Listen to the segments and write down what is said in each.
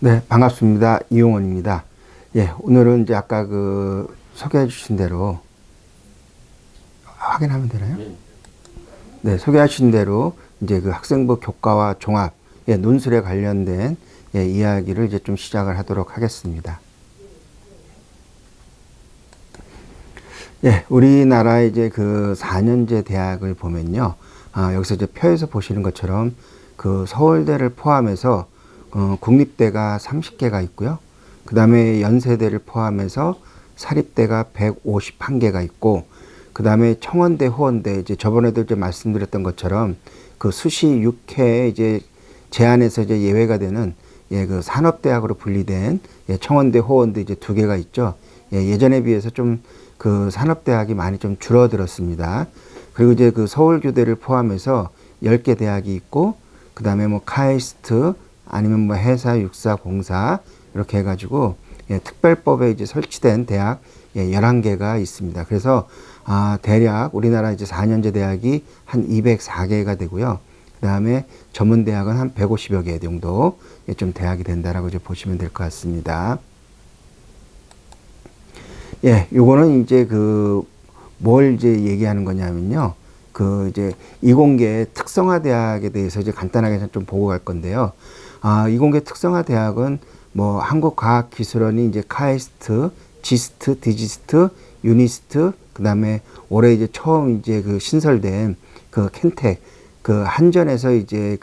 네, 반갑습니다. 이용원입니다. 예, 오늘은 이제 아까 소개해 주신 대로 확인하면 되나요? 네, 소개하신 대로 이제 학생부 교과와 종합, 논술에 관련된 이야기를 이제 좀 시작을 하도록 하겠습니다. 예, 우리나라 이제 4년제 대학을 보면요. 여기서 이제 표에서 보시는 것처럼 서울대를 포함해서 국립대가 30개가 있고요. 그 다음에 연세대를 포함해서 사립대가 151개가 있고, 그 다음에 청원대, 호원대, 이제 저번에도 이제 말씀드렸던 것처럼 수시 6회 이제 제한에서 이제 예외가 되는 산업대학으로 분리된 청원대, 호원대 이제 2개가 있죠. 예전에 비해서 좀 산업대학이 많이 좀 줄어들었습니다. 그리고 이제 서울교대를 포함해서 10개 대학이 있고, 그 다음에 카이스트, 아니면 해사, 육사, 공사, 이렇게 해가지고, 특별법에 이제 설치된 대학, 11개가 있습니다. 그래서, 대략 우리나라 이제 4년제 대학이 한 204개가 되고요. 그 다음에 전문대학은 한 150여 개 정도 좀 대학이 된다라고 이제 보시면 될 것 같습니다. 예, 요거는 이제 뭘 이제 얘기하는 거냐면요. 이제 이공계 특성화 대학에 대해서 이제 간단하게 좀 보고 갈 건데요. 이공계 특성화 대학은 한국과학기술원이 이제 카이스트, 지스트, 디지스트, 유니스트, 그 다음에 올해 이제 처음 이제 신설된 켄텍, 한전에서 이제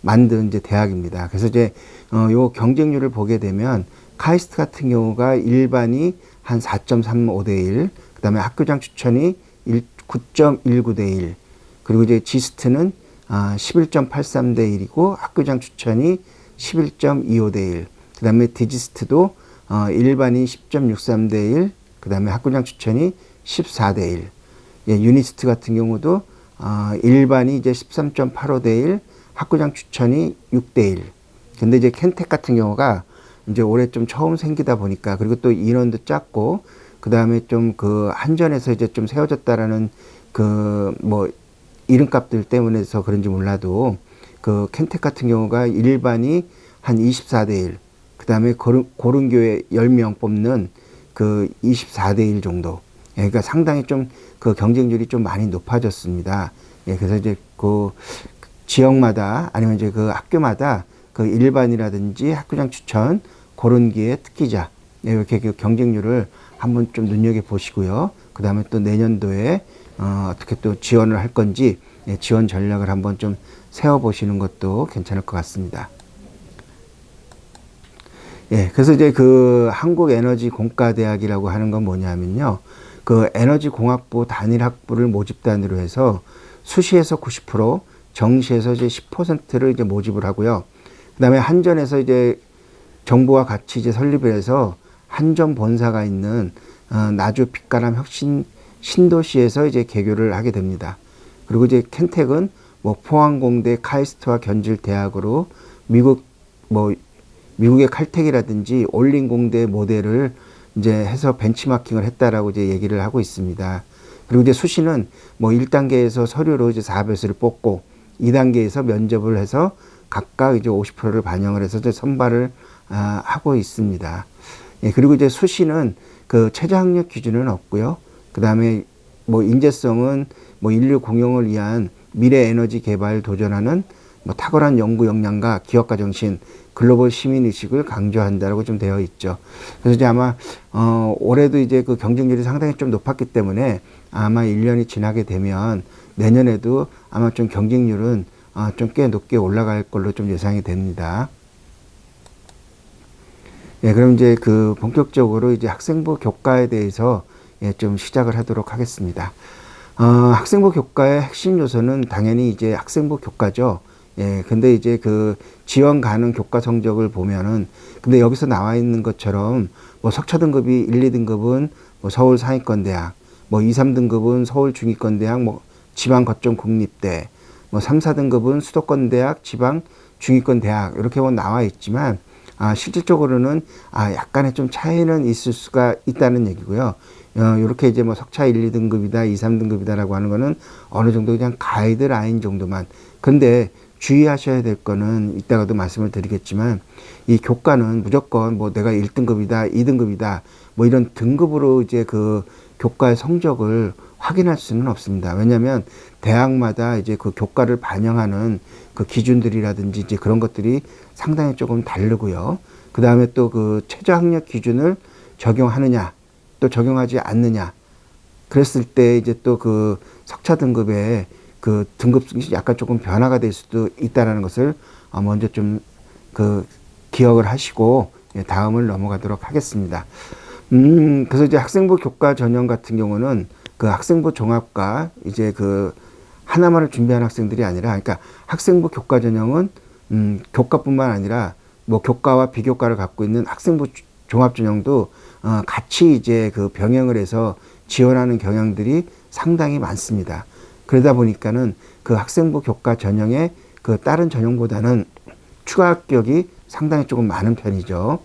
만든 이제 대학입니다. 그래서 이제 요 경쟁률을 보게 되면 카이스트 같은 경우가 일반이 한 4.35대 1, 그 다음에 학교장 추천이 9.19대 1, 그리고 이제 지스트는 11.83대 1이고 학교장 추천이 11.25대 1, 그 다음에 디지스트도 일반이 10.63대 1, 그 다음에 학교장 추천이 14대 1, 유니스트 같은 경우도 일반이 이제 13.85대 1, 학교장 추천이 6대 1. 근데 이제 켄텍 같은 경우가 이제 올해 좀 처음 생기다 보니까, 그리고 또 인원도 작고, 그 다음에 좀 한전에서 이제 좀 세워졌다라는 이름값들 때문에서 그런지 몰라도 켄텍 같은 경우가 일반이 한 24대 1, 그 다음에 고른교회 10명 뽑는 24대 1 정도. 그러니까 상당히 좀 경쟁률이 좀 많이 높아졌습니다. 그래서 이제 지역마다 아니면 이제 학교마다 일반이라든지 학교장 추천, 고른기의 특기자, 이렇게 경쟁률을 한번 좀 눈여겨보시고요. 그 다음에 또 내년도에 어떻게 또 지원을 할 건지 지원 전략을 한번 좀 세워보시는 것도 괜찮을 것 같습니다. 그래서 이제 한국에너지공과대학이라고 하는 건 뭐냐면요. 에너지공학부 단일학부를 모집단으로 해서 수시에서 90%, 정시에서 이제 10%를 이제 모집을 하고요. 그 다음에 한전에서 이제 정부와 같이 이제 설립을 해서 한전 본사가 있는 나주 빛가람 혁신 신도시에서 이제 개교를 하게 됩니다. 그리고 이제 켄텍은 포항공대, 카이스트와 견질 대학으로 미국의 칼텍이라든지 올린공대 모델을 이제 해서 벤치마킹을 했다라고 이제 얘기를 하고 있습니다. 그리고 이제 수시는 1단계에서 서류로 이제 4배수를 뽑고 2단계에서 면접을 해서 각각 이제 50%를 반영을 해서 이제 선발을 하고 있습니다. 그리고 이제 수시는 최저 학력 기준은 없고요. 그 다음에 인재성은 인류 공용을 위한 미래 에너지 개발 도전하는 탁월한 연구 역량과 기업가 정신, 글로벌 시민 의식을 강조한다라고 좀 되어 있죠. 그래서 이제 아마 올해도 이제 경쟁률이 상당히 좀 높았기 때문에 아마 1년이 지나게 되면 내년에도 아마 좀 경쟁률은 좀 꽤 높게 올라갈 걸로 좀 예상이 됩니다. 그럼 이제 본격적으로 이제 학생부 교과에 대해서 좀 시작을 하도록 하겠습니다. 학생부 교과의 핵심 요소는 당연히 이제 학생부 교과죠. 근데 이제 지원 가능 교과 성적을 보면은, 근데 여기서 나와 있는 것처럼 석차 등급이 1, 2등급은 서울 상위권대학, 2, 3등급은 서울 중위권대학, 지방 거점 국립대, 3, 4등급은 수도권대학, 지방 중위권대학, 이렇게 나와 있지만, 실질적으로는 약간의 좀 차이는 있을 수가 있다는 얘기고요. 이렇게 이제 석차 1, 2등급이다, 2, 3등급이다라고 하는 거는 어느 정도 그냥 가이드라인 정도만. 근데 주의하셔야 될 거는 이따가도 말씀을 드리겠지만 이 교과는 무조건 뭐 내가 1등급이다, 2등급이다 뭐 이런 등급으로 이제 그 교과의 성적을 확인할 수는 없습니다. 왜냐하면 대학마다 이제 그 교과를 반영하는 그 기준들이라든지 이제 그런 것들이 상당히 조금 다르고요. 그 다음에 또 그 최저학력 기준을 적용하느냐 또 적용하지 않느냐 그랬을 때 이제 또 그 석차 등급의 그 등급이 약간 조금 변화가 될 수도 있다라는 것을 먼저 좀 그 기억을 하시고 다음을 넘어가도록 하겠습니다. 그래서 이제 학생부 교과 전형 같은 경우는 그 학생부 종합과 이제 그 하나만을 준비한 학생들이 아니라, 그러니까 학생부 교과 전형은 교과뿐만 아니라 뭐 교과와 비교과를 갖고 있는 학생부 종합 전형도 같이 이제 그 병행을 해서 지원하는 경향들이 상당히 많습니다. 그러다 보니까는 그 학생부 교과 전형의 그 다른 전형보다는 추가 합격이 상당히 조금 많은 편이죠.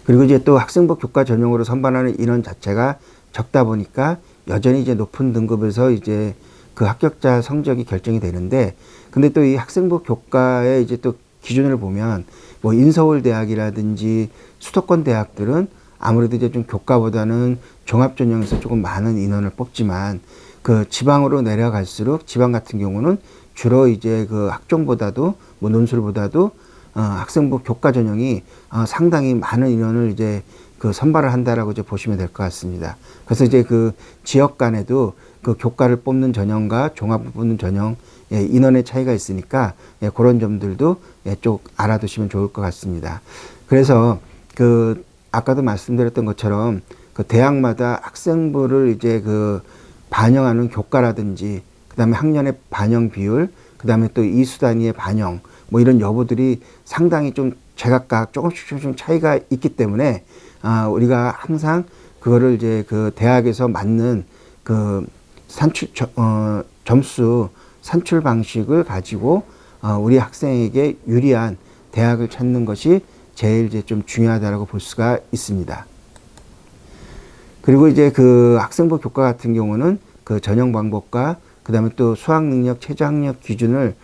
그리고 이제 또 학생부 교과 전형으로 선발하는 인원 자체가 적다 보니까 여전히 이제 높은 등급에서 이제 그 합격자 성적이 결정이 되는데, 근데 또 이 학생부 교과의 이제 또 기준을 보면 뭐 인서울 대학이라든지 수도권 대학들은 아무래도 이제 좀 교과보다는 종합 전형에서 조금 많은 인원을 뽑지만 그 지방으로 내려갈수록 지방 같은 경우는 주로 이제 그 학종보다도 뭐 논술보다도 학생부 교과 전형이 상당히 많은 인원을 이제 그 선발을 한다라고 이제 보시면 될 것 같습니다. 그래서 이제 그 지역 간에도 그 교과를 뽑는 전형과 종합을 뽑는 전형 인원의 차이가 있으니까 그런 점들도 쭉 알아두시면 좋을 것 같습니다. 그래서 그 아까도 말씀드렸던 것처럼 그 대학마다 학생부를 이제 그 반영하는 교과라든지 그다음에 학년의 반영 비율, 그다음에 또 이수 단위의 반영 뭐 이런 여부들이 상당히 좀 제각각 조금씩 좀 차이가 있기 때문에 우리가 항상 그거를 이제 그 대학에서 맞는 그 점수 산출 방식을 가지고 우리 학생에게 유리한 대학을 찾는 것이 제일 이제 좀 중요하다라고 볼 수가 있습니다. 그리고 이제 그 학생부 교과 같은 경우는 그 전형 방법과 그 다음에 또 수학 능력, 최저학력 기준을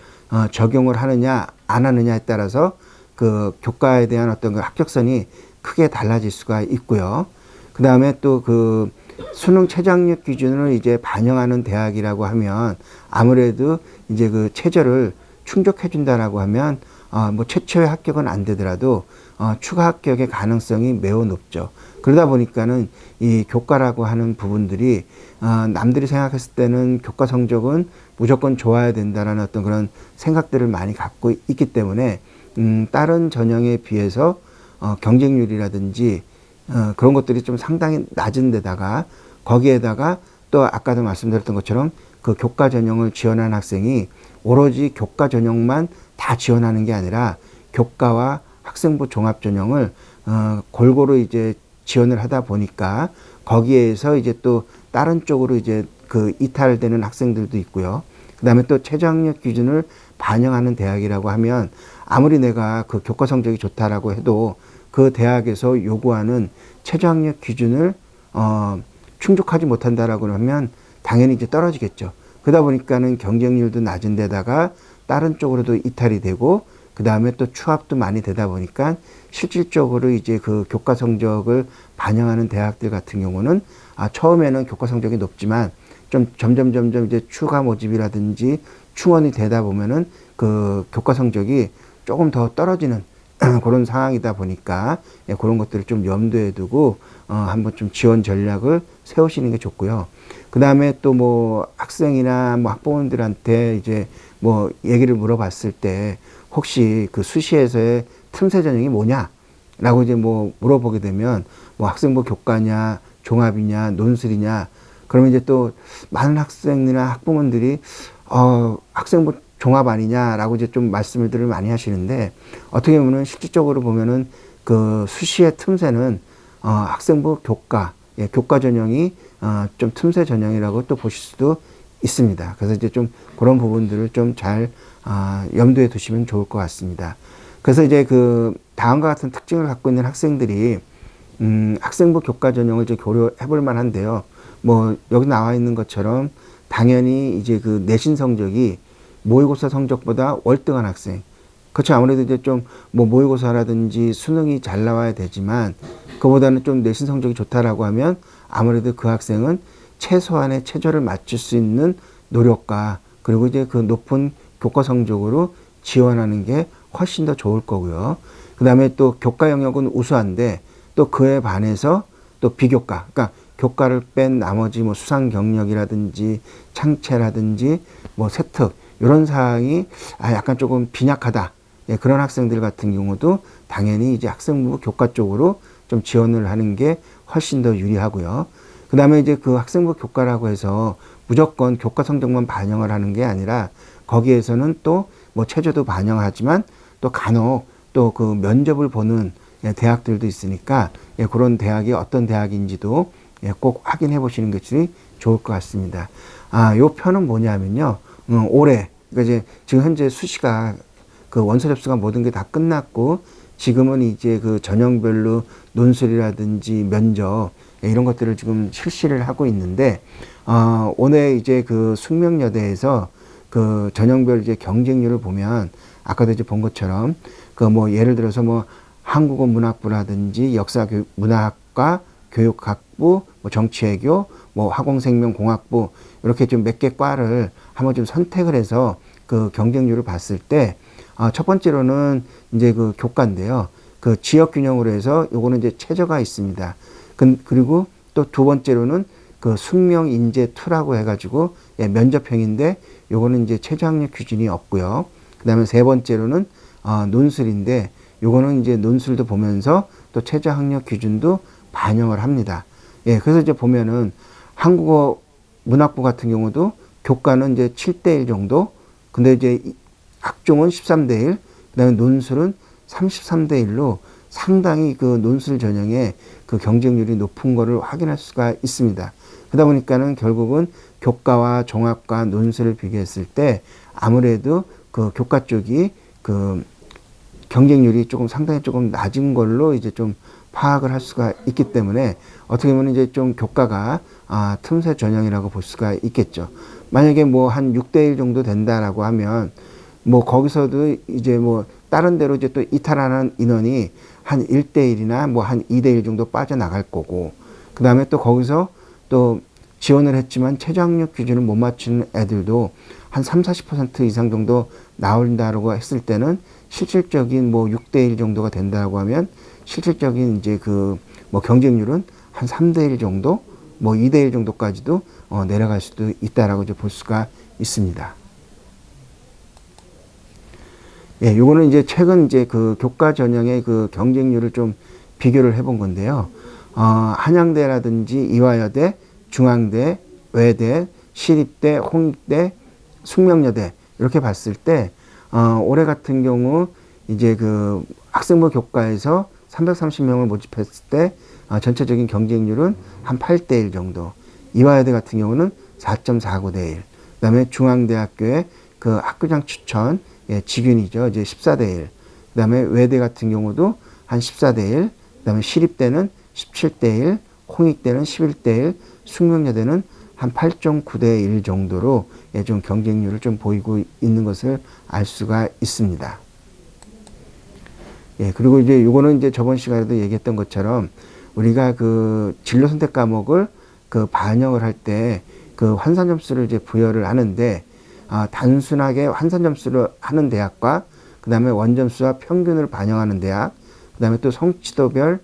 적용을 하느냐 안 하느냐에 따라서 그 교과에 대한 어떤 그 합격선이 크게 달라질 수가 있고요. 그 다음에 또 그 수능 최저학력 기준을 이제 반영하는 대학이라고 하면 아무래도 이제 그 최저를 충족해 준다라고 하면 뭐 최초의 합격은 안 되더라도 추가 합격의 가능성이 매우 높죠. 그러다 보니까는 이 교과라고 하는 부분들이 남들이 생각했을 때는 교과 성적은 무조건 좋아야 된다라는 어떤 그런 생각들을 많이 갖고 있기 때문에 다른 전형에 비해서 경쟁률이라든지 그런 것들이 좀 상당히 낮은 데다가 거기에다가 또 아까도 말씀드렸던 것처럼 그 교과 전형을 지원한 학생이 오로지 교과 전형만 다 지원하는 게 아니라 교과와 학생부 종합 전형을 골고루 이제 지원을 하다 보니까 거기에서 이제 또 다른 쪽으로 이제 그 이탈되는 학생들도 있고요. 그 다음에 또 최저학력 기준을 반영하는 대학이라고 하면 아무리 내가 그 교과 성적이 좋다라고 해도 그 대학에서 요구하는 최저학력 기준을 충족하지 못한다라고 하면 당연히 이제 떨어지겠죠. 그러다 보니까는 경쟁률도 낮은 데다가 다른 쪽으로도 이탈이 되고 그 다음에 또 추합도 많이 되다 보니까 실질적으로 이제 그 교과 성적을 반영하는 대학들 같은 경우는 처음에는 교과 성적이 높지만 좀 점점 이제 추가 모집이라든지 충원이 되다 보면은 그 교과 성적이 조금 더 떨어지는 그런 상황이다 보니까 그런 것들을 좀 염두에 두고 한번 좀 지원 전략을 세우시는 게 좋고요. 그 다음에 또 뭐 학생이나 뭐 학부모님들한테 이제 뭐 얘기를 물어봤을 때 혹시 그 수시에서의 틈새 전형이 뭐냐라고 이제 뭐 물어보게 되면 뭐 학생부 교과냐, 종합이냐, 논술이냐, 그러면 이제 또 많은 학생이나 학부모님들이 학생부 종합 아니냐라고 이제 좀 말씀들을 많이 하시는데 어떻게 보면은 실질적으로 보면은 그 수시의 틈새는 학생부 교과, 교과 전형이 좀 틈새 전형이라고 또 보실 수도 있습니다. 그래서 이제 좀 그런 부분들을 좀 잘 염두에 두시면 좋을 것 같습니다. 그래서 이제 그 다음과 같은 특징을 갖고 있는 학생들이 학생부 교과 전형을 이제 고려해 볼 만한데요. 뭐 여기 나와 있는 것처럼 당연히 이제 그 내신 성적이 모의고사 성적보다 월등한 학생. 그렇죠. 아무래도 이제 좀 뭐 모의고사라든지 수능이 잘 나와야 되지만 그보다는 좀 내신 성적이 좋다라고 하면 아무래도 그 학생은 최소한의 최저를 맞출 수 있는 노력과 그리고 이제 그 높은 교과 성적으로 지원하는 게 훨씬 더 좋을 거고요. 그 다음에 또 교과 영역은 우수한데 또 그에 반해서 또 비교과, 그러니까 교과를 뺀 나머지 뭐 수상 경력이라든지 창체라든지 뭐 세특 이런 사항이 약간 조금 빈약하다. 예, 그런 학생들 같은 경우도 당연히 이제 학생부 교과 쪽으로 좀 지원을 하는 게 훨씬 더 유리하고요. 그 다음에 이제 그 학생부 교과라고 해서 무조건 교과 성적만 반영을 하는 게 아니라 거기에서는 또 뭐 최저도 반영하지만 또 간혹 또 그 면접을 보는 대학들도 있으니까 그런 대학이 어떤 대학인지도 꼭 확인해 보시는 것이 좋을 것 같습니다. 요 편은 뭐냐면요. 올해, 그러니까 이제 지금 현재 수시가 그 원서 접수가 모든 게 다 끝났고 지금은 이제 그 전형별로 논술이라든지 면접 이런 것들을 지금 실시를 하고 있는데 오늘 이제 그 숙명여대에서 그 전형별 이제 경쟁률을 보면 아까도 이제 본 것처럼 그 뭐 예를 들어서 뭐 한국어 문학부라든지 문화학과 교육학부 뭐 정치외교 뭐 화공생명공학부 이렇게 좀 몇 개 과를 한번 좀 선택을 해서 그 경쟁률을 봤을 때 첫 번째로는 이제 그 교과인데요. 그 지역 균형으로 해서 요거는 이제 최저가 있습니다. 그리고 또 두 번째로는 그 숙명 인재 2라고 해가지고 면접형인데 요거는 이제 최저 학력 기준이 없고요. 그 다음에 세 번째로는 논술인데 요거는 이제 논술도 보면서 또 최저 학력 기준도 반영을 합니다. 예, 그래서 이제 보면은 한국어 문학부 같은 경우도 교과는 이제 7대1 정도, 근데 이제 학종은 13대1, 그 다음에 논술은 33대1로 상당히 그 논술 전형의 그 경쟁률이 높은 거를 확인할 수가 있습니다. 그러다 보니까는 결국은 교과와 종합과 논술을 비교했을 때 아무래도 그 교과 쪽이 그 경쟁률이 조금 상당히 조금 낮은 걸로 이제 좀 파악을 할 수가 있기 때문에 어떻게 보면 이제 좀 교과가 틈새 전형이라고 볼 수가 있겠죠. 만약에 뭐 한 6대1 정도 된다라고 하면 뭐 거기서도 이제 뭐 다른 데로 이제 또 이탈하는 인원이 한 1대1이나 뭐 한 2대1 정도 빠져나갈 거고 그 다음에 또 거기서 또 지원을 했지만 최저 학력 기준을 못 맞추는 애들도 한 30-40% 이상 정도 나온다라고 했을 때는 실질적인 뭐 6대1 정도가 된다고 하면 실질적인 이제 그 뭐 경쟁률은 한 3대1 정도 뭐 2대1 정도까지도 내려갈 수도 있다라고 이제 볼 수가 있습니다. 예, 요거는 이제 최근 이제 그 교과 전형의 그 경쟁률을 좀 비교를 해본 건데요. 한양대라든지 이화여대, 중앙대, 외대, 시립대, 홍익대, 숙명여대 이렇게 봤을 때 올해 같은 경우 이제 그 학생부 교과에서 330명을 모집했을 때 전체적인 경쟁률은 한 8대1 정도. 이화여대 같은 경우는 4.49대1. 그다음에 중앙대학교의 그 학교장 추천 직윤이죠. 이제 14대1. 그다음에 외대 같은 경우도 한 14대1. 그다음에 시립대는 17대1, 홍익대는 11대1, 숙명여대는 한 8.9대1 정도로 좀 경쟁률을 좀 보이고 있는 것을 알 수가 있습니다. 예, 그리고 이제 요거는 이제 저번 시간에도 얘기했던 것처럼 우리가 그 진로 선택 과목을 그 반영을 할 때 그 환산 점수를 이제 부여를 하는데 단순하게 환산 점수를 하는 대학과 그 다음에 원점수와 평균을 반영하는 대학, 그 다음에 또 성취도별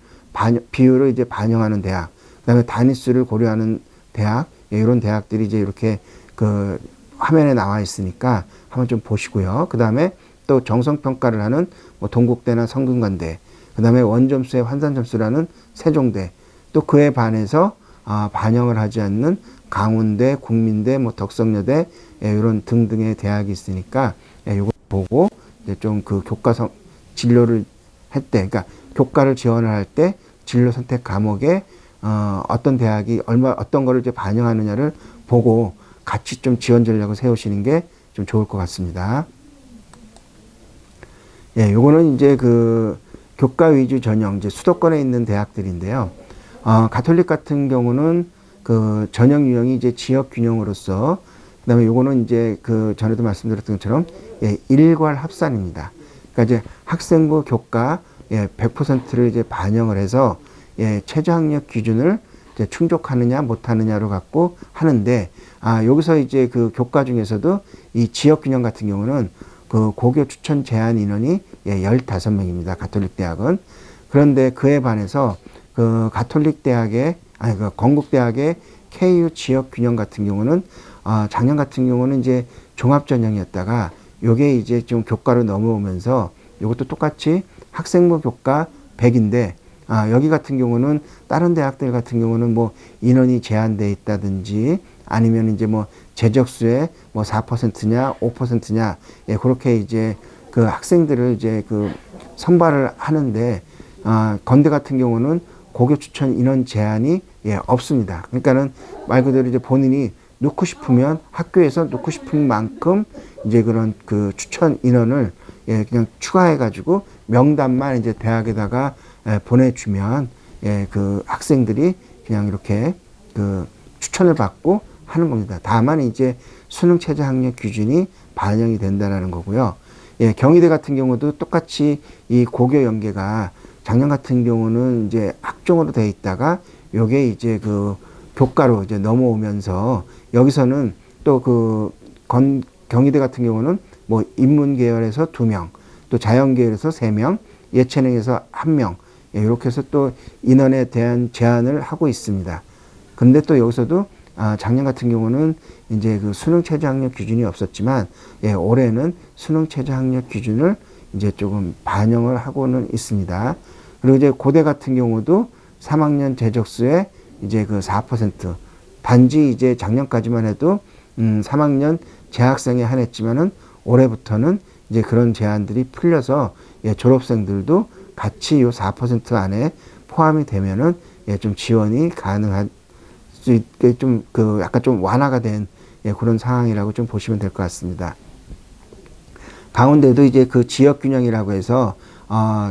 비율을 이제 반영하는 대학, 그 다음에 단위수를 고려하는 대학, 이런 대학들이 이제 이렇게 그 화면에 나와 있으니까 한번 좀 보시고요. 그 다음에 또 정성평가를 하는 뭐 동국대나 성균관대, 그 다음에 원점수의 환산점수라는 세종대, 또 그에 반해서 반영을 하지 않는 강원대, 국민대, 뭐 덕성여대 이런 등등의 대학이 있으니까 이거 보고 이제 좀 그 교과성 진로를 할 때, 그러니까 교과를 지원을 할 때 진로 선택 과목에 어떤 대학이 어떤 거를 이제 반영하느냐를 보고 같이 좀 지원 전략을 세우시는 게 좀 좋을 것 같습니다. 예, 요거는 이제 그 교과 위주 전형, 이제 수도권에 있는 대학들인데요. 가톨릭 같은 경우는 그 전형 유형이 이제 지역 균형으로서 그다음에 요거는 이제 그 전에도 말씀드렸던 것처럼 예, 일괄 합산입니다. 그러니까 이제 학생부 교과 예, 100%를 이제 반영을 해서 예, 최저학력 기준을 이제 충족하느냐 못하느냐로 갖고 하는데 여기서 이제 그 교과 중에서도 이 지역균형 같은 경우는 그 고교 추천 제한 인원이 예, 15명입니다. 가톨릭 대학은. 그런데 그에 반해서 그 가톨릭 대학의 그 건국대학의 KU 지역균형 같은 경우는 작년 같은 경우는 이제 종합전형이었다가 요게 이제 좀 교과로 넘어오면서 요것도 똑같이 학생부 교과 100인데 여기 같은 경우는 다른 대학들 같은 경우는 뭐 인원이 제한돼 있다든지 아니면 이제 뭐 재적수의 뭐 4%냐 5%냐 예, 그렇게 이제 그 학생들을 이제 그 선발을 하는데 건대 같은 경우는 고교 추천 인원 제한이 예, 없습니다. 그러니까는 말 그대로 이제 본인이 넣고 싶으면 학교에서 넣고 싶은 만큼 이제 그런 그 추천 인원을 예, 그냥 추가해 가지고 명단만 이제 대학에다가 예, 보내주면 예, 그 학생들이 그냥 이렇게 그 추천을 받고 하는 겁니다. 다만 이제 수능 최저 학력 기준이 반영이 된다는 거고요. 예, 경희대 같은 경우도 똑같이 이 고교 연계가 작년 같은 경우는 이제 학종으로 돼 있다가 요게 이제 그 교과로 이제 넘어오면서 여기서는 또 그 경희대 같은 경우는 뭐 인문 계열에서 2명, 또 자연 계열에서 3명, 예체능에서 1명, 예, 이렇게 해서 또 인원에 대한 제한을 하고 있습니다. 근데 또 여기서도 작년 같은 경우는 이제 그 수능 최저 학력 기준이 없었지만 예, 올해는 수능 최저 학력 기준을 이제 조금 반영을 하고는 있습니다. 그리고 이제 고대 같은 경우도 3학년 재적수의 이제 그 4%, 단지 이제 작년까지만 해도 3학년 재학생에 한했지만은 올해부터는 이제 그런 제한들이 풀려서 예, 졸업생들도 같이 요 4% 안에 포함이 되면은 예, 좀 지원이 가능한 수 있게 좀 그 약간 좀 완화가 된 예, 그런 상황이라고 좀 보시면 될 것 같습니다. 강원대도 이제 그 지역균형이라고 해서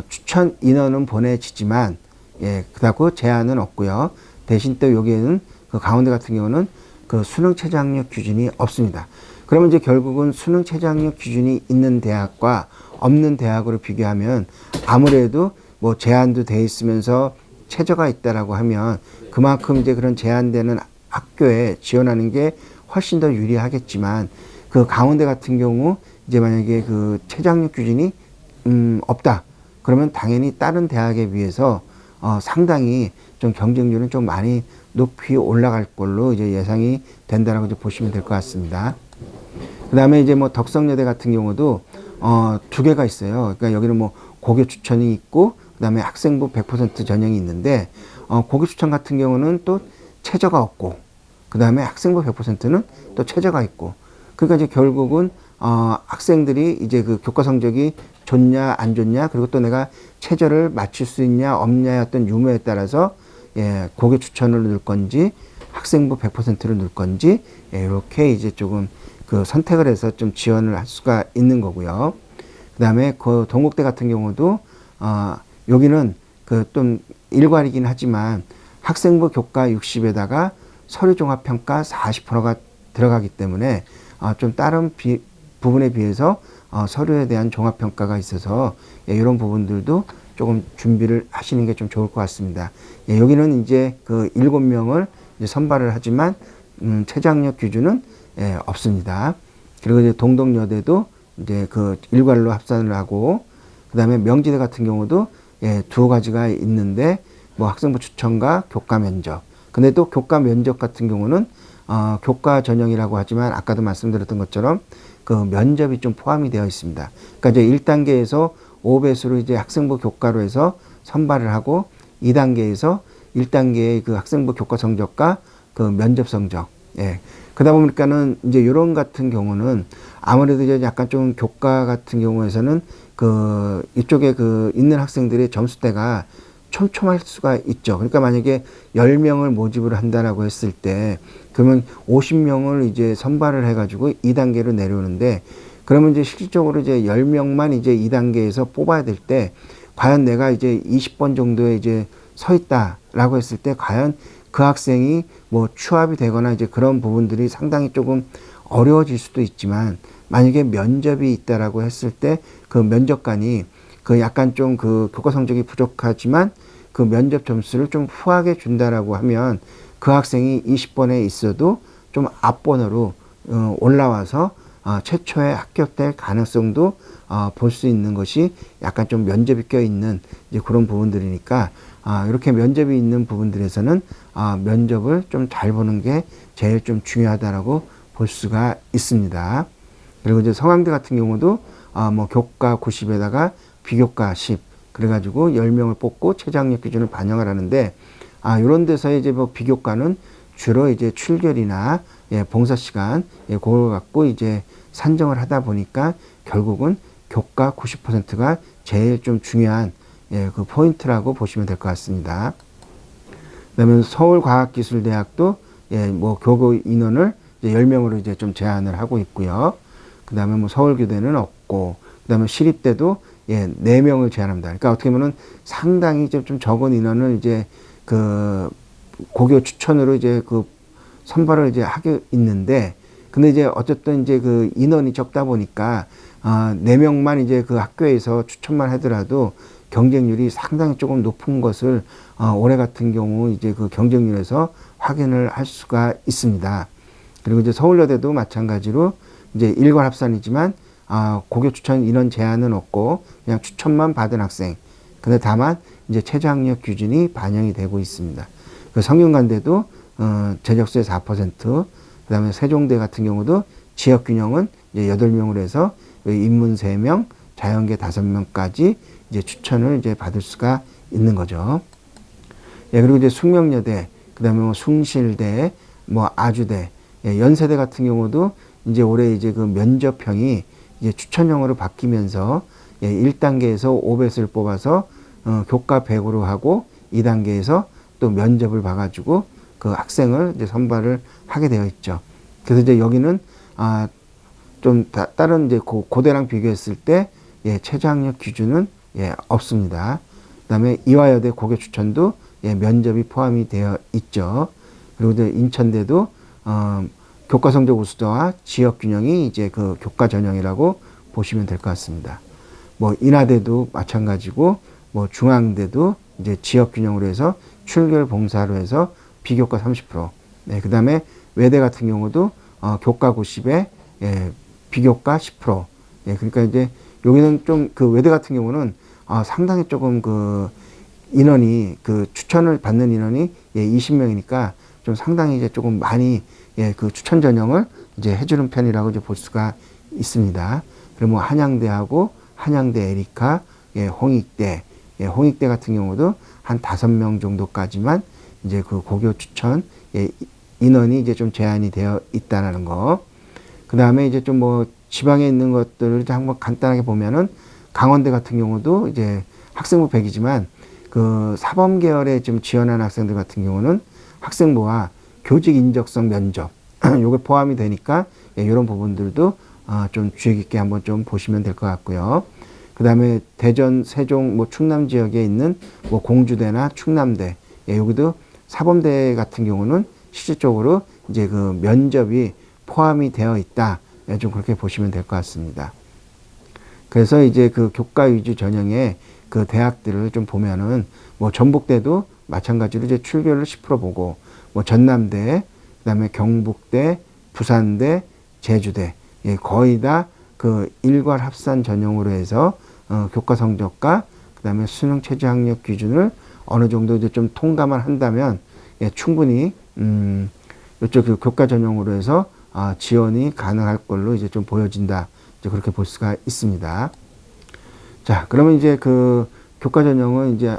추천 인원은 보내지지만 예, 그다고 제한은 없고요. 대신 또 여기에는 그 강원대 같은 경우는 그 수능 최저 학력 기준이 없습니다. 그러면 이제 결국은 수능 최저 학력 기준이 있는 대학과 없는 대학으로 비교하면 아무래도 뭐 제한도 돼 있으면서 최저가 있다라고 하면 그만큼 이제 그런 제한되는 학교에 지원하는 게 훨씬 더 유리하겠지만 그 강원대 같은 경우 이제 만약에 그 최저 학력 기준이 없다. 그러면 당연히 다른 대학에 비해서 상당히 좀 경쟁률은 좀 많이 높이 올라갈 걸로 이제 예상이 된다라고 이제 보시면 될 것 같습니다. 그 다음에 이제 뭐 덕성여대 같은 경우도 2개가 있어요. 그러니까 여기는 뭐 고교 추천이 있고 그 다음에 학생부 100% 전형이 있는데 고교 추천 같은 경우는 또 최저가 없고 그 다음에 학생부 100%는 또 최저가 있고 그러니까 이제 결국은 학생들이 이제 그 교과 성적이 좋냐 안 좋냐 그리고 또 내가 최저를 맞출 수 있냐 없냐의 어떤 유무에 따라서 예, 고교 추천을 넣을 건지 학생부 100%를 넣을 건지 예, 이렇게 이제 조금 그 선택을 해서 좀 지원을 할 수가 있는 거고요. 그 다음에 그 동국대 같은 경우도 여기는 그 좀 일괄이긴 하지만 학생부 교과 60에다가 서류 종합 평가 40%가 들어가기 때문에 좀 다른 부분에 비해서 서류에 대한 종합 평가가 있어서 예, 이런 부분들도 조금 준비를 하시는 게 좀 좋을 것 같습니다. 예, 여기는 이제 그 7명을 이제 선발을 하지만 최저 학력 기준은 예, 없습니다. 그리고 이제 동덕여대도 이제 그 일괄로 합산을 하고 그다음에 명지대 같은 경우도 예, 2가지가 있는데 뭐 학생부 추천과 교과 면접. 근데 또 교과 면접 같은 경우는 교과 전형이라고 하지만 아까도 말씀드렸던 것처럼 그 면접이 좀 포함이 되어 있습니다. 그러니까 이제 1단계에서 5배수로 이제 학생부 교과로 해서 선발을 하고 2단계에서 1단계의 그 학생부 교과 성적과 그 면접 성적. 예. 그러다 보니까는 이제 이런 같은 경우는 아무래도 이제 약간 좀 교과 같은 경우에서는 그 이쪽에 그 있는 학생들의 점수대가 촘촘할 수가 있죠. 그러니까 만약에 10명을 모집을 한다라고 했을 때 그러면 50명을 이제 선발을 해가지고 2단계로 내려오는데 그러면 이제 실질적으로 이제 10명만 이제 2단계에서 뽑아야 될 때 과연 내가 이제 20번 정도에 이제 서 있다라고 했을 때 과연 그 학생이 뭐 추합이 되거나 이제 그런 부분들이 상당히 조금 어려워질 수도 있지만 만약에 면접이 있다라고 했을 때 그 면접관이 그 약간 좀 그 교과 성적이 부족하지만 그 면접 점수를 좀 후하게 준다라고 하면 그 학생이 20번에 있어도 좀 앞번호로 올라와서 최초에 합격될 가능성도 볼 수 있는 것이 약간 좀 면접이 껴있는 이제 그런 부분들이니까 이렇게 면접이 있는 부분들에서는 면접을 좀 잘 보는 게 제일 좀 중요하다라고 볼 수가 있습니다. 그리고 이제 서강대 같은 경우도 뭐 교과 90에다가 비교과 10 그래가지고 10명을 뽑고 최저학력 기준을 반영을 하는데 이런 데서 이제 뭐 비교과는 주로 이제 출결이나 봉사 시간 그걸 갖고 이제 산정을 하다 보니까 결국은 교과 90%가 제일 좀 중요한 그 포인트라고 보시면 될 것 같습니다. 그다음에 서울과학기술대학도 뭐 교구 인원을 이제 10명으로 이제 좀 제한을 하고 있고요. 그다음에 뭐 서울교대는 없고, 그다음에 시립대도 4명을 제한합니다. 그러니까 어떻게 보면은 상당히 좀 적은 인원을 이제 그 고교 추천으로 이제 그 선발을 이제 하게 있는데, 근데 이제 어쨌든 이제 그 인원이 적다 보니까 4명만 이제 그 학교에서 추천만 하더라도 경쟁률이 상당히 조금 높은 것을 올해 같은 경우 이제 그 경쟁률에서 확인을 할 수가 있습니다. 그리고 이제 서울여대도 마찬가지로 이제 일괄 합산이지만 고교 추천 인원 제한은 없고 그냥 추천만 받은 학생. 근데 다만 이제 최저학력 기준이 반영이 되고 있습니다. 그 성균관대도 재적수의 4%, 그다음에 세종대 같은 경우도 지역 균형은 이제 8명으로 해서 인문 3명, 자연계 5명까지 이제 추천을 이제 받을 수가 있는 거죠. 그리고 이제 숙명여대, 그다음에 뭐 숭실대, 뭐 아주대, 연세대 같은 경우도 이제 올해 이제 그 면접형이 이제 추천형으로 바뀌면서 1단계에서 5배수를 뽑아서 교과 100으로 하고 2단계에서 또 면접을 봐가지고 그 학생을 이제 선발을 하게 되어 있죠. 그래서 이제 여기는 좀 다른 이제 고대랑 비교했을 때 최저학력 기준은 없습니다. 그다음에 이화여대 고교 추천도 면접이 포함이 되어 있죠. 그리고 이제 인천대도 교과 성적 우수자와 지역 균형이 이제 그 교과 전형이라고 보시면 될 것 같습니다. 뭐 인하대도 마찬가지고 뭐 중앙대도 이제 지역 균형으로 해서 출결 봉사로 해서 비교과 30%. 그다음에 외대 같은 경우도 교과 90에 비교과 10%. 그러니까 이제 여기는 좀 그 외대 같은 경우는 상당히 조금 그 인원이 그 추천을 받는 인원이 20명이니까 좀 상당히 이제 조금 많이 그 추천 전형을 이제 해주는 편이라고 이제 볼 수가 있습니다. 그리고 뭐 한양대하고 한양대 에리카, 홍익대, 홍익대 같은 경우도 한 5명 정도까지만 이제 그 고교 추천 인원이 이제 좀 제한이 되어 있다라는 거. 그 다음에 이제 좀 뭐 지방에 있는 것들을 한번 간단하게 보면은 강원대 같은 경우도 이제 학생부 100이지만 그 사범 계열에 좀 지원한 학생들 같은 경우는 학생부와 교직 인적성 면접 요게 포함이 되니까 이런 부분들도 좀 주의 깊게 한번 좀 보시면 될 것 같고요. 그 다음에 대전, 세종, 뭐 충남 지역에 있는 뭐 공주대나 충남대 여기도 사범대 같은 경우는 실질적으로 이제 그 면접이 포함이 되어 있다. 좀 그렇게 보시면 될 것 같습니다. 그래서 이제 그 교과 위주 전형의 그 대학들을 좀 보면은 뭐 전북대도 마찬가지로 이제 출결을 10% 보고 뭐 전남대, 그다음에 경북대, 부산대, 제주대 거의 다 그 일괄 합산 전형으로 해서 교과 성적과 그다음에 수능 최저학력 기준을 어느 정도 이제 좀 통과만 한다면 충분히 이쪽 그 교과 전형으로 해서 지원이 가능할 걸로 이제 좀 보여진다. 이제 그렇게 볼 수가 있습니다. 자, 그러면 이제 그 교과 전형은 이제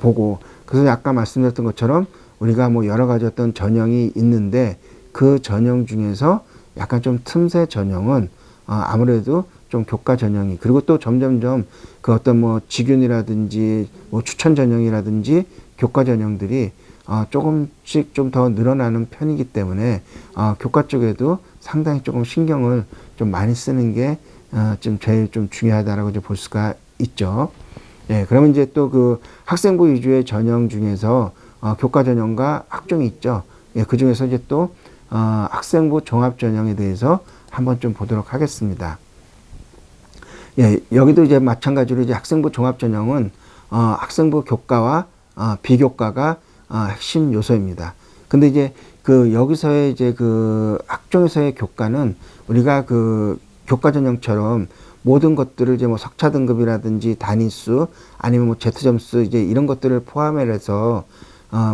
보고, 그래서 아까 말씀드렸던 것처럼 우리가 뭐 여러 가지 어떤 전형이 있는데 그 전형 중에서 약간 좀 틈새 전형은 아무래도 좀 교과 전형이, 그리고 또 점점점 그 어떤 뭐 직윤이라든지 뭐 추천 전형이라든지 교과 전형들이 조금씩 좀 더 늘어나는 편이기 때문에 교과 쪽에도 상당히 조금 신경을 좀 많이 쓰는 게 좀 제일 좀 중요하다라고 이제 볼 수가 있죠. 그러면 이제 또 그 학생부 위주의 전형 중에서 교과 전형과 학종이 있죠. 그 중에서 이제 또 학생부 종합 전형에 대해서 한번 좀 보도록 하겠습니다. 예, 여기도 이제 마찬가지로 이제 학생부 종합 전형은 학생부 교과와 비교과가 핵심 요소입니다. 근데 이제 그 여기서의 이제 그 학종에서의 교과는 우리가 그 교과 전형처럼 모든 것들을 이제 뭐 석차 등급이라든지 단위수 아니면 뭐 Z점수 이제 이런 것들을 포함해서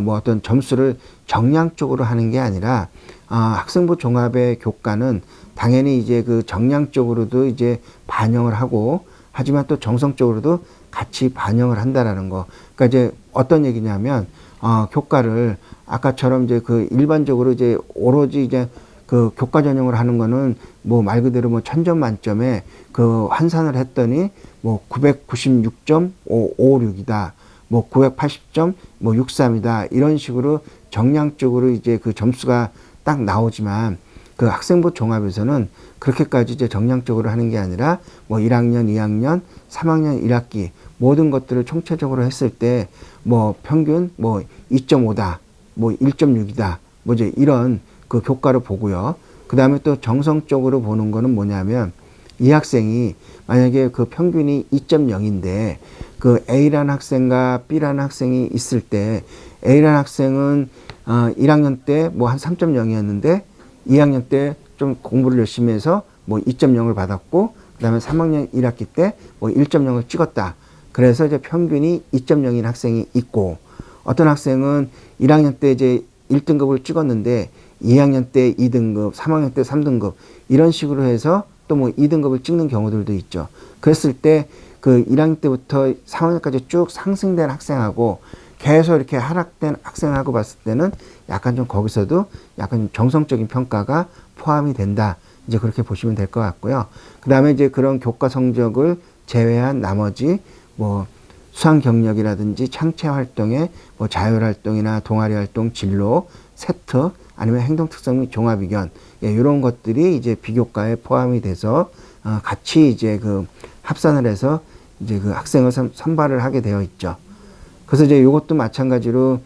뭐 어떤 점수를 정량적으로 하는 게 아니라 학생부 종합의 교과는 당연히 이제 그 정량적으로도 이제 반영을 하고 하지만 또 정성적으로도 같이 반영을 한다라는 거. 그러니까 이제 어떤 얘기냐면 교과를 아까처럼 이제 그 일반적으로 이제 오로지 이제 그 교과 전형을 하는 거는 뭐 말 그대로 뭐 1000점 만점에 그 환산을 했더니 뭐 996.556이다. 뭐 980점 뭐 63이다. 이런 식으로 정량적으로 이제 그 점수가 딱 나오지만 그 학생부 종합에서는 그렇게까지 이제 정량적으로 하는 게 아니라 뭐 1학년, 2학년, 3학년 1학기 모든 것들을 총체적으로 했을 때 뭐 평균 뭐 2.5다. 뭐 1.6이다. 뭐 이제 이런 그 교과를 보고요. 그 다음에 또 정성적으로 보는 거는 뭐냐면 이 학생이 만약에 그 평균이 2.0인데 그 A라는 학생과 B라는 학생이 있을 때 A라는 학생은 1학년 때 뭐 한 3.0이었는데 2학년 때 좀 공부를 열심히 해서 뭐 2.0을 받았고 그 다음에 3학년 1학기 때 뭐 1.0을 찍었다. 그래서 이제 평균이 2.0인 학생이 있고 어떤 학생은 1학년 때 이제 1등급을 찍었는데 2학년 때 2등급, 3학년 때 3등급 이런 식으로 해서 또 뭐 2등급을 찍는 경우들도 있죠. 그랬을 때 그 1학년 때부터 3학년까지 쭉 상승된 학생하고 계속 이렇게 하락된 학생하고 봤을 때는 약간 좀 거기서도 약간 정성적인 평가가 포함이 된다. 이제 그렇게 보시면 될 것 같고요. 그 다음에 이제 그런 교과 성적을 제외한 나머지 뭐 수학 경력이라든지 창체 활동에 뭐 자율 활동이나 동아리 활동, 진로, 세트 아니면 행동 특성 및 종합 의견 이런 것들이 이제 비교과에 포함이 돼서 같이 이제 그 합산을 해서 이제 그 학생을 선발을 하게 되어 있죠. 그래서 이제 이것도 마찬가지로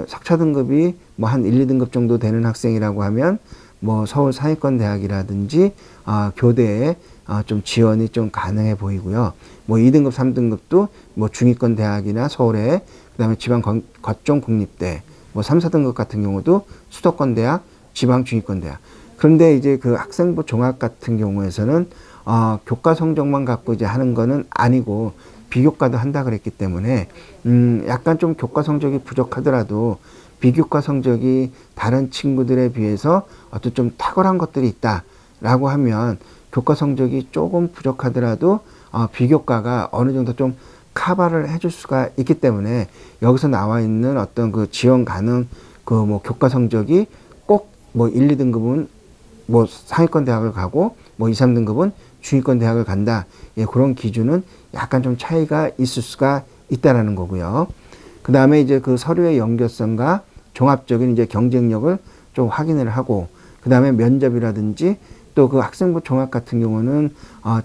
석차 등급이 뭐 한 1, 2등급 정도 되는 학생이라고 하면 뭐 서울 상위권 대학이라든지 교대에 좀 지원이 좀 가능해 보이고요. 뭐 2등급, 3등급도 뭐 중위권 대학이나 서울에 그다음에 지방 거점 국립대 뭐 3, 4등급 같은 경우도 수도권 대학, 지방 중위권 대학. 그런데 이제 그 학생부 종합 같은 경우에서는 교과 성적만 갖고 이제 하는 거는 아니고 비교과도 한다 그랬기 때문에 약간 좀 교과 성적이 부족하더라도 비교과 성적이 다른 친구들에 비해서 어떤 좀 탁월한 것들이 있다라고 하면 교과 성적이 조금 부족하더라도 비교과가 어느 정도 좀 커버를 해줄 수가 있기 때문에 여기서 나와 있는 어떤 그 지원 가능 그 뭐 교과 성적이 꼭 뭐 1, 2등급은 뭐 상위권 대학을 가고 뭐 2, 3등급은 중위권 대학을 간다. 예, 그런 기준은 약간 좀 차이가 있을 수가 있다라는 거고요. 그 다음에 이제 그 서류의 연결성과 종합적인 이제 경쟁력을 좀 확인을 하고 그 다음에 면접이라든지 또 그 학생부 종합 같은 경우는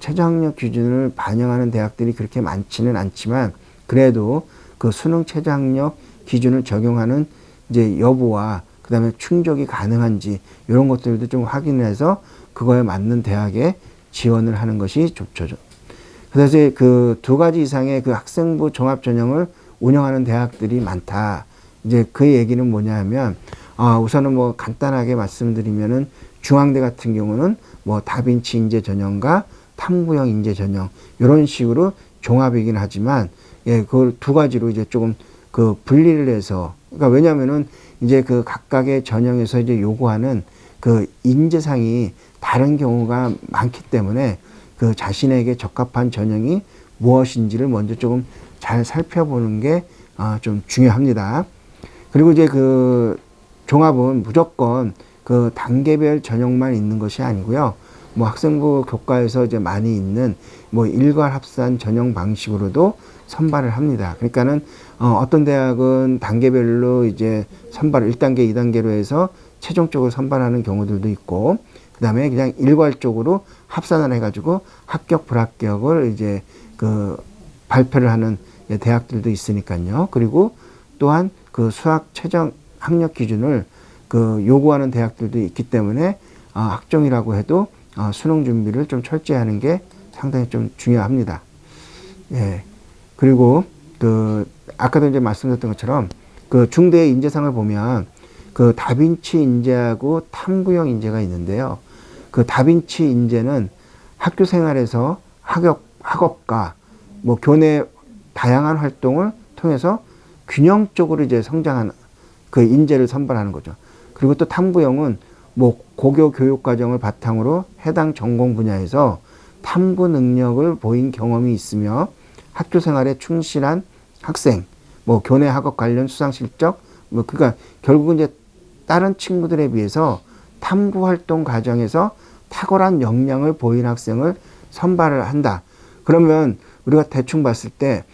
최저학력 기준을 반영하는 대학들이 그렇게 많지는 않지만 그래도 그 수능 최저학력 기준을 적용하는 이제 여부와 그 다음에 충족이 가능한지 이런 것들도 좀 확인해서 그거에 맞는 대학에 지원을 하는 것이 좋죠. 그래서 그 두 가지 이상의 그 학생부 종합 전형을 운영하는 대학들이 많다. 이제 그 얘기는 뭐냐 하면 우선은 뭐 간단하게 말씀드리면은 중앙대 같은 경우는 뭐 다빈치 인재 전형과 탐구형 인재 전형 이런 식으로 종합이긴 하지만 예, 그걸 두 가지로 이제 조금 그 분리를 해서 그러니까 왜냐면은 이제 그 각각의 전형에서 이제 요구하는 그 인재상이 다른 경우가 많기 때문에 그 자신에게 적합한 전형이 무엇인지를 먼저 조금 잘 살펴보는 게 좀 중요합니다. 그리고 이제 그 종합은 무조건 그 단계별 전형만 있는 것이 아니고요. 뭐 학생부 교과에서 이제 많이 있는 뭐 일괄 합산 전형 방식으로도 선발을 합니다. 그러니까는 어떤 대학은 단계별로 이제 선발 1단계, 2단계로 해서 최종적으로 선발하는 경우들도 있고 그 다음에 그냥 일괄적으로 합산을 해가지고 합격, 불합격을 이제 그 발표를 하는 대학들도 있으니까요. 그리고 또한 그 수학 최저 학력 기준을 그 요구하는 대학들도 있기 때문에 학종이라고 해도 수능 준비를 좀 철저히 하는 게 상당히 좀 중요합니다. 예. 그리고 그 아까도 이제 말씀드렸던 것처럼 그 중대 인재상을 보면 그 다빈치 인재하고 탐구형 인재가 있는데요. 그 다빈치 인재는 학교 생활에서 학업과 뭐 교내 다양한 활동을 통해서 균형적으로 이제 성장한 그 인재를 선발하는 거죠. 그리고 또 탐구형은 뭐 고교 교육 과정을 바탕으로 해당 전공 분야에서 탐구 능력을 보인 경험이 있으며 학교 생활에 충실한 학생, 뭐 교내 학업 관련 수상 실적, 뭐 그러니까 결국은 이제 다른 친구들에 비해서 탐구 활동 과정에서 탁월한 역량을 보인 학생을 선발을 한다. 그러면 우리가 대충 봤을 때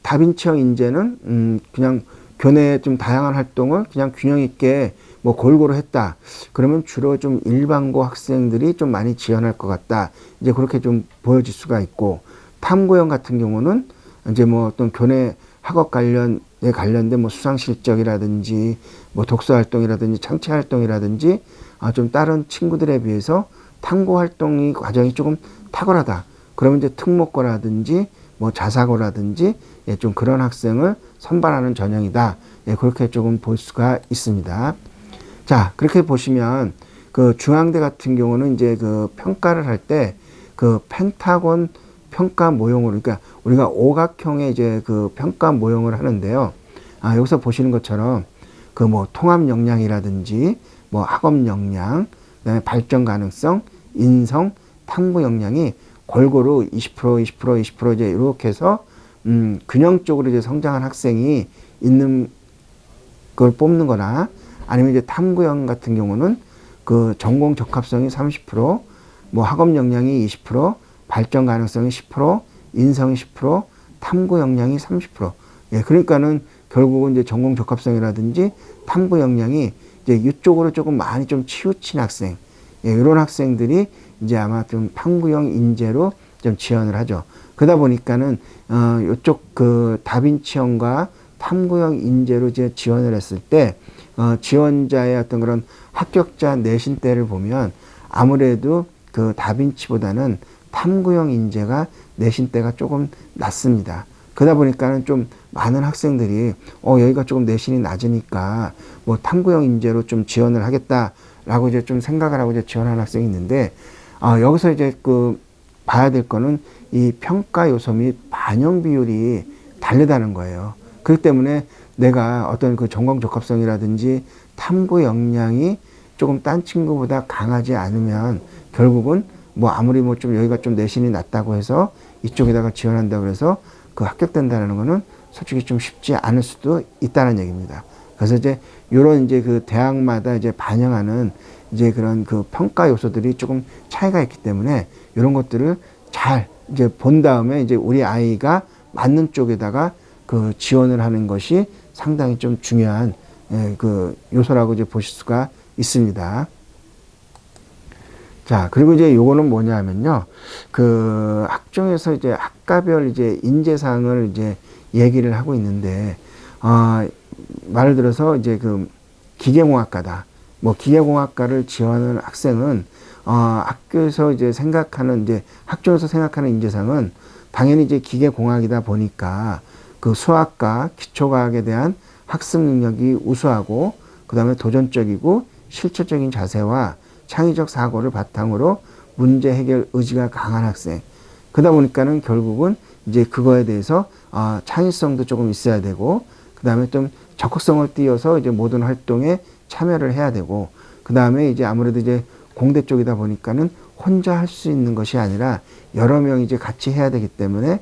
다빈치형 인재는 그냥 교내에 좀 다양한 활동을 그냥 균형 있게 뭐 골고루 했다. 그러면 주로 좀 일반고 학생들이 좀 많이 지원할 것 같다. 이제 그렇게 좀 보여질 수가 있고, 탐구형 같은 경우는 이제 뭐 어떤 교내 학업 관련에 관련된 뭐 수상 실적이라든지 뭐 독서 활동이라든지 창체 활동이라든지 좀 다른 친구들에 비해서 탐구 활동이 과정이 조금 탁월하다. 그러면 이제 특목고라든지 뭐 자사고라든지 좀 그런 학생을 선발하는 전형이다. 그렇게 조금 볼 수가 있습니다. 자, 그렇게 보시면 그 중앙대 같은 경우는 이제 그 평가를 할 때 그 펜타곤 평가 모형으로, 그러니까 우리가 오각형의 이제 그 평가 모형을 하는데요. 여기서 보시는 것처럼 그 뭐 통합 역량이라든지 뭐 학업 역량, 그다음에 발전 가능성, 인성, 탐구 역량이 골고루 20% 이제 이렇게 해서 균형적으로 이제 성장한 학생이 있는 걸 뽑는 거나, 아니면 이제 탐구형 같은 경우는 그 전공 적합성이 30%, 뭐 학업 역량이 20%, 발전 가능성이 10%, 인성이 10%, 탐구 역량이 30%. 그러니까는 결국은 이제 전공 적합성이라든지 탐구 역량이 이제 이쪽으로 조금 많이 좀 치우친 학생, 이런 학생들이 이제 아마 좀 탐구형 인재로 좀 지원을 하죠. 그러다 보니까는 이쪽 그 다빈치형과 탐구형 인재로 이제 지원을 했을 때 지원자의 어떤 그런 합격자 내신대를 보면 아무래도 그 다빈치보다는 탐구형 인재가 내신대가 조금 낮습니다. 그러다 보니까는 좀 많은 학생들이 여기가 조금 내신이 낮으니까 뭐 탐구형 인재로 좀 지원을 하겠다라고 이제 좀 생각을 하고 이제 지원하는 학생이 있는데, 여기서 이제 그 봐야 될 거는 이 평가 요소 및 반영 비율이 다르다는 거예요. 그렇기 때문에 내가 어떤 그 전공 적합성이라든지 탐구 역량이 조금 딴 친구보다 강하지 않으면 결국은 뭐 아무리 뭐 좀 여기가 좀 내신이 낮다고 해서 이쪽에다가 지원한다고 해서 그 합격된다는 거는 솔직히 좀 쉽지 않을 수도 있다는 얘기입니다. 그래서 이제 요런 이제 그 대학마다 이제 반영하는 이제 그런 그 평가 요소들이 조금 차이가 있기 때문에 이런 것들을 잘 이제 본 다음에 이제 우리 아이가 맞는 쪽에다가 그 지원을 하는 것이 상당히 좀 중요한 그 요소라고 이제 보실 수가 있습니다. 자, 그리고 이제 요거는 뭐냐면요. 그 학종에서 이제 학과별 이제 인재상을 이제 얘기를 하고 있는데, 말을 들어서 이제 그 기계공학과다. 뭐 기계공학과를 지원하는 학생은 학교에서 이제 생각하는 이제 학종에서 생각하는 인재상은 당연히 이제 기계공학이다 보니까 그 수학과 기초과학에 대한 학습 능력이 우수하고, 그 다음에 도전적이고 실질적인 자세와 창의적 사고를 바탕으로 문제 해결 의지가 강한 학생. 그러다 보니까는 결국은 이제 그거에 대해서 창의성도 조금 있어야 되고, 그 다음에 좀 적극성을 띄어서 이제 모든 활동에 참여를 해야 되고, 그 다음에 이제 아무래도 이제 공대 쪽이다 보니까는 혼자 할 수 있는 것이 아니라 여러 명이 이제 같이 해야 되기 때문에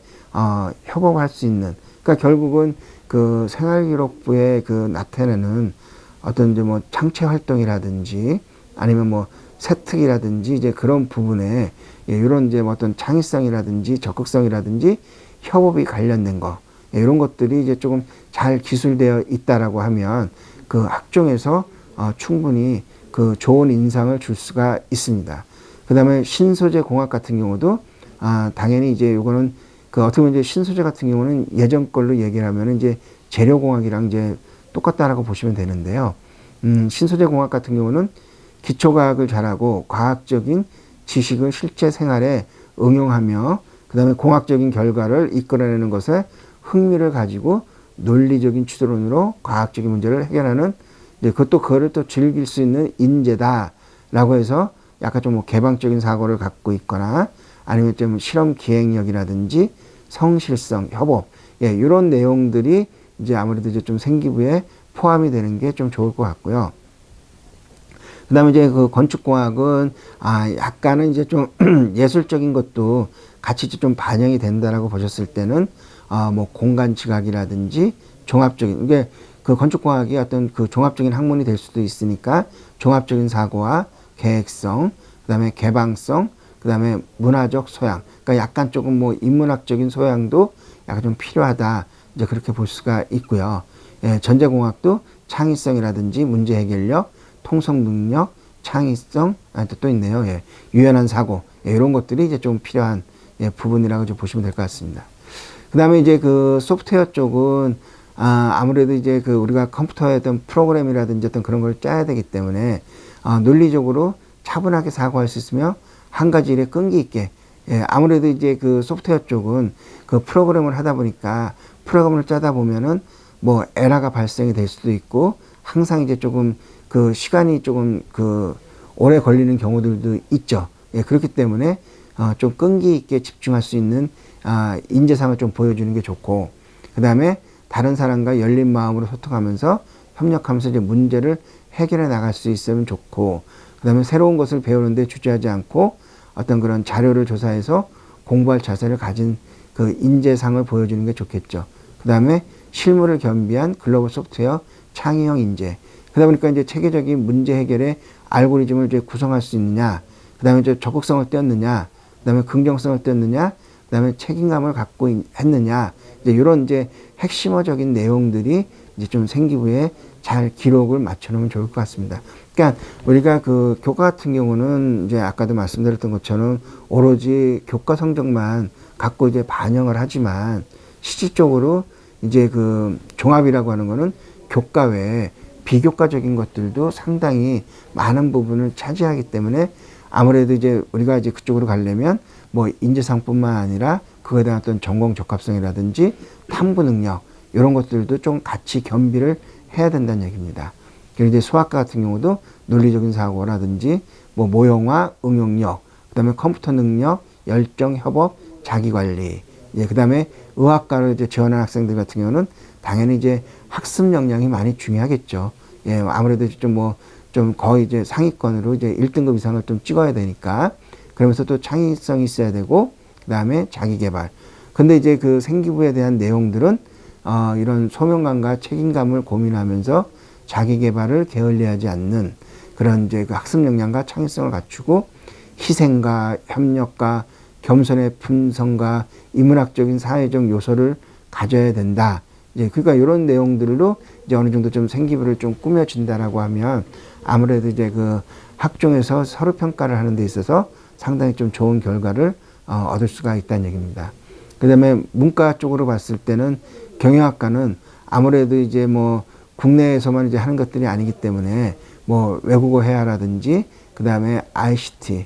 협업할 수 있는, 그러니까 결국은 그 생활기록부에 그 나타내는 어떤 이제 뭐 창체 활동이라든지 아니면 뭐 세특이라든지 이제 그런 부분에 이런 이제 뭐 어떤 창의성이라든지 적극성이라든지 협업이 관련된 거, 이런 것들이 이제 조금 잘 기술되어 있다라고 하면 그 학종에서 충분히 그 좋은 인상을 줄 수가 있습니다. 그 다음에 신소재 공학 같은 경우도 당연히 이제 요거는 그 어떻게 보면 이제 신소재 같은 경우는 예전 걸로 얘기를 하면 이제 재료공학이랑 이제 똑같다라고 보시면 되는데요. 신소재 공학 같은 경우는 기초과학을 잘하고 과학적인 지식을 실제 생활에 응용하며 그다음에 공학적인 결과를 이끌어내는 것에 흥미를 가지고 논리적인 추론으로 과학적인 문제를 해결하는 그거를 또 즐길 수 있는 인재다라고 해서 약간 좀 뭐 개방적인 사고를 갖고 있거나 아니면 좀 실험 기획력이라든지 성실성, 협업, 이런 내용들이 이제 아무래도 이제 좀 생기부에 포함이 되는 게 좀 좋을 것 같고요. 그 다음에 이제 그 건축공학은, 약간은 이제 좀 예술적인 것도 같이 좀 반영이 된다라고 보셨을 때는, 뭐 공간 지각이라든지 종합적인, 이게 그 건축공학이 어떤 그 종합적인 학문이 될 수도 있으니까 종합적인 사고와 계획성, 그 다음에 개방성, 그 다음에 문화적 소양, 그러니까 약간 조금 뭐 인문학적인 소양도 약간 좀 필요하다. 이제 그렇게 볼 수가 있고요. 전자공학도 창의성이라든지 문제 해결력, 통속 능력, 창의성, 또 있네요. 유연한 사고, 이런 것들이 이제 좀 필요한 부분이라고 좀 보시면 될 것 같습니다. 그 다음에 이제 그 소프트웨어 쪽은 아무래도 이제 그 우리가 컴퓨터에 어떤 프로그램이라든지 어떤 그런 걸 짜야 되기 때문에 논리적으로 차분하게 사고할 수 있으며 한 가지 일에 끈기 있게, 아무래도 이제 그 소프트웨어 쪽은 그 프로그램을 하다 보니까 프로그램을 짜다 보면은 뭐 에러가 발생이 될 수도 있고 항상 이제 조금 그 시간이 조금 그 오래 걸리는 경우들도 있죠. 그렇기 때문에 좀 끈기 있게 집중할 수 있는 인재상을 좀 보여주는 게 좋고, 그 다음에 다른 사람과 열린 마음으로 소통하면서 협력하면서 이제 문제를 해결해 나갈 수 있으면 좋고, 그 다음에 새로운 것을 배우는데 주저하지 않고 어떤 그런 자료를 조사해서 공부할 자세를 가진 그 인재상을 보여주는 게 좋겠죠. 그 다음에 실무를 겸비한 글로벌 소프트웨어 창의형 인재. 그러다 보니까 이제 체계적인 문제 해결에 알고리즘을 이제 구성할 수 있느냐, 그 다음에 이제 적극성을 띄었느냐, 그 다음에 긍정성을 띄었느냐, 그 다음에 책임감을 갖고 했느냐, 이제 이런 이제 핵심어적인 내용들이 이제 좀 생기부에 잘 기록을 맞춰놓으면 좋을 것 같습니다. 그러니까 우리가 그 교과 같은 경우는 이제 아까도 말씀드렸던 것처럼 오로지 교과 성적만 갖고 이제 반영을 하지만 실질적으로 이제 그 종합이라고 하는 거는 교과 외에 비교과적인 것들도 상당히 많은 부분을 차지하기 때문에 아무래도 이제 우리가 이제 그쪽으로 가려면 뭐 인재상뿐만 아니라 그거에 대한 어떤 전공 적합성이라든지 탐구 능력 이런 것들도 좀 같이 겸비를 해야 된다는 얘기입니다. 그리고 이제 수학과 같은 경우도 논리적인 사고라든지 뭐 모형화 응용력, 그다음에 컴퓨터 능력, 열정, 협업, 자기관리. 그다음에 의학과를 이제 지원한 학생들 같은 경우는 당연히 이제 학습 역량이 많이 중요하겠죠. 아무래도 좀 거의 이제 상위권으로 이제 1등급 이상을 좀 찍어야 되니까. 그러면서 또 창의성이 있어야 되고, 그 다음에 자기 개발. 근데 이제 그 생기부에 대한 내용들은, 이런 소명감과 책임감을 고민하면서 자기 개발을 게을리하지 않는 그런 이제 그 학습 역량과 창의성을 갖추고 희생과 협력과 겸손의 품성과 인문학적인 사회적 요소를 가져야 된다. 그러니까 이런 내용들로 이제 어느 정도 좀 생기부를 좀 꾸며진다라고 하면 아무래도 이제 그 학종에서 서류 평가를 하는 데 있어서 상당히 좀 좋은 결과를 얻을 수가 있다는 얘기입니다. 그 다음에 문과 쪽으로 봤을 때는 경영학과는 아무래도 이제 뭐 국내에서만 이제 하는 것들이 아니기 때문에 뭐 외국어 회화라든지 그 다음에 ICT,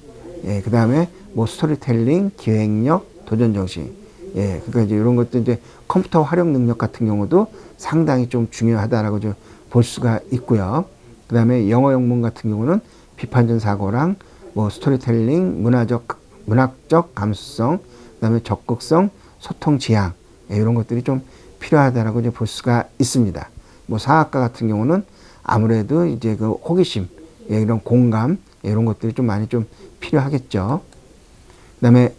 그 다음에 뭐 스토리텔링, 기획력, 도전정신, 그러니까 이제 이런 것도 이제 컴퓨터 활용 능력 같은 경우도 상당히 좀 중요하다라고 좀 볼 수가 있고요. 그 다음에 영어 영문 같은 경우는 비판적 사고랑 뭐 스토리텔링, 문학적 감수성, 그 다음에 적극성, 소통 지향, 이런 것들이 좀 필요하다라고 이제 볼 수가 있습니다. 뭐 사학과 같은 경우는 아무래도 이제 그 호기심, 이런 공감, 이런 것들이 좀 많이 좀 필요하겠죠. 그 다음에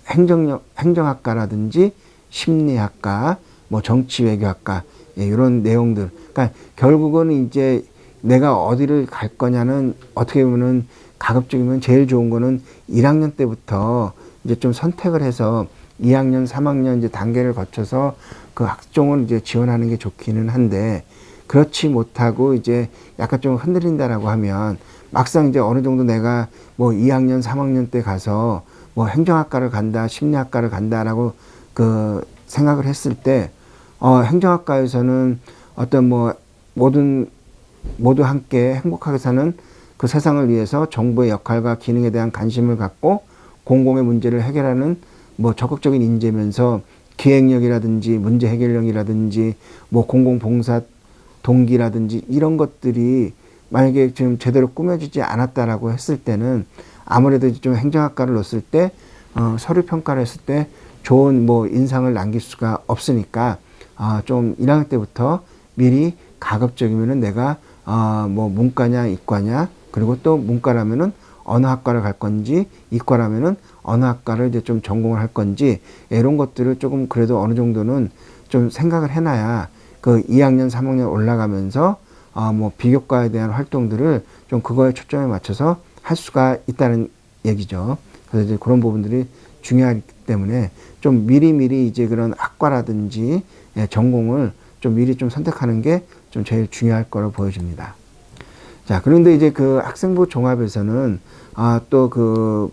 행정학과라든지 심리학과, 뭐 정치외교학과, 이런 내용들. 그러니까 결국은 이제 내가 어디를 갈 거냐는 어떻게 보면은 가급적이면 제일 좋은 거는 1학년 때부터 이제 좀 선택을 해서 2학년, 3학년 이제 단계를 거쳐서 그 학종을 이제 지원하는 게 좋기는 한데 그렇지 못하고 이제 약간 좀 흔들린다라고 하면 막상 이제 어느 정도 내가 뭐 2학년, 3학년 때 가서 뭐 행정학과를 간다, 심리학과를 간다라고 그 생각을 했을 때 행정학과에서는 어떤 뭐 모든 모두 함께 행복하게 사는 그 세상을 위해서 정부의 역할과 기능에 대한 관심을 갖고 공공의 문제를 해결하는 뭐 적극적인 인재면서 기획력이라든지 문제 해결력이라든지 뭐 공공봉사 동기라든지 이런 것들이 만약에 지금 제대로 꾸며지지 않았다라고 했을 때는 아무래도 좀 행정학과를 넣었을 때 서류 평가를 했을 때 좋은 뭐 인상을 남길 수가 없으니까 좀 1학년 때부터 미리 가급적이면은 내가 뭐 문과냐 이과냐 그리고 또 문과라면은 어느 학과를 갈 건지 이과라면은 어느 학과를 이제 좀 전공을 할 건지 이런 것들을 조금 그래도 어느 정도는 좀 생각을 해놔야 그 2학년 3학년 올라가면서 뭐 비교과에 대한 활동들을 좀 그거에 초점에 맞춰서 할 수가 있다는 얘기죠. 그래서 이제 그런 부분들이 중요하기 때문에 좀 미리미리 이제 그런 학과라든지 전공을 좀 미리 좀 선택하는 게 좀 제일 중요할 거로 보여집니다. 자, 그런데 이제 그 학생부 종합에서는 또 그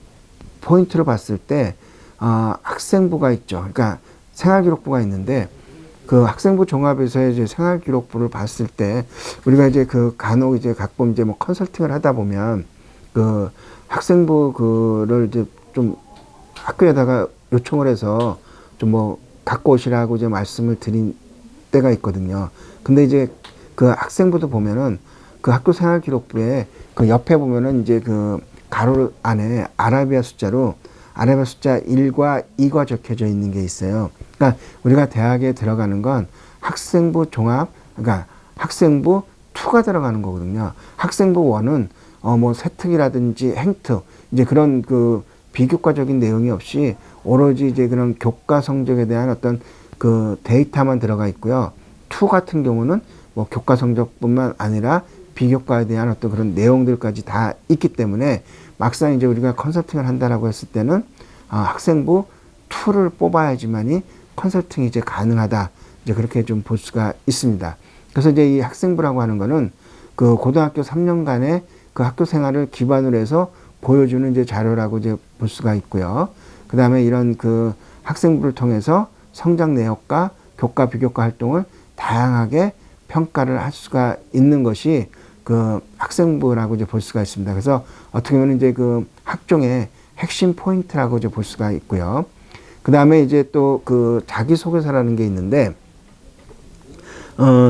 포인트로 봤을 때 학생부가 있죠. 그러니까 생활기록부가 있는데 그 학생부 종합에서 이제 생활기록부를 봤을 때 우리가 이제 그 간혹 이제 가끔 이제 뭐 컨설팅을 하다 보면 그 학생부 그를 이제 좀 학교에다가 요청을 해서 좀 뭐 갖고 오시라고 이제 말씀을 드린 때가 있거든요. 근데 이제 그 학생부도 보면은 그 학교 생활기록부에 그 옆에 보면은 이제 그 가로 안에 아라비아 숫자로 아라비아 숫자 1과 2가 적혀져 있는 게 있어요. 그러니까 우리가 대학에 들어가는 건 학생부 종합, 그러니까 학생부 2가 들어가는 거거든요. 학생부 1은 뭐 세특이라든지 행특 이제 그런 그 비교과적인 내용이 없이 오로지 이제 그런 교과 성적에 대한 어떤 그 데이터만 들어가 있고요. 2 같은 경우는 뭐 교과 성적뿐만 아니라 비교과에 대한 어떤 그런 내용들까지 다 있기 때문에 막상 이제 우리가 컨설팅을 한다라고 했을 때는 학생부 2를 뽑아야지만이 컨설팅이 이제 가능하다. 이제 그렇게 좀 볼 수가 있습니다. 그래서 이제 이 학생부라고 하는 거는 그 고등학교 3년간의 그 학교 생활을 기반으로 해서 보여주는 이제 자료라고 이제 볼 수가 있고요. 그 다음에 이런 그 학생부를 통해서 성장 내역과 교과 비교과 활동을 다양하게 평가를 할 수가 있는 것이 그 학생부라고 이제 볼 수가 있습니다. 그래서 어떻게 보면 이제 그 학종의 핵심 포인트라고 이제 볼 수가 있고요. 그 다음에 이제 또 그 자기소개서라는 게 있는데,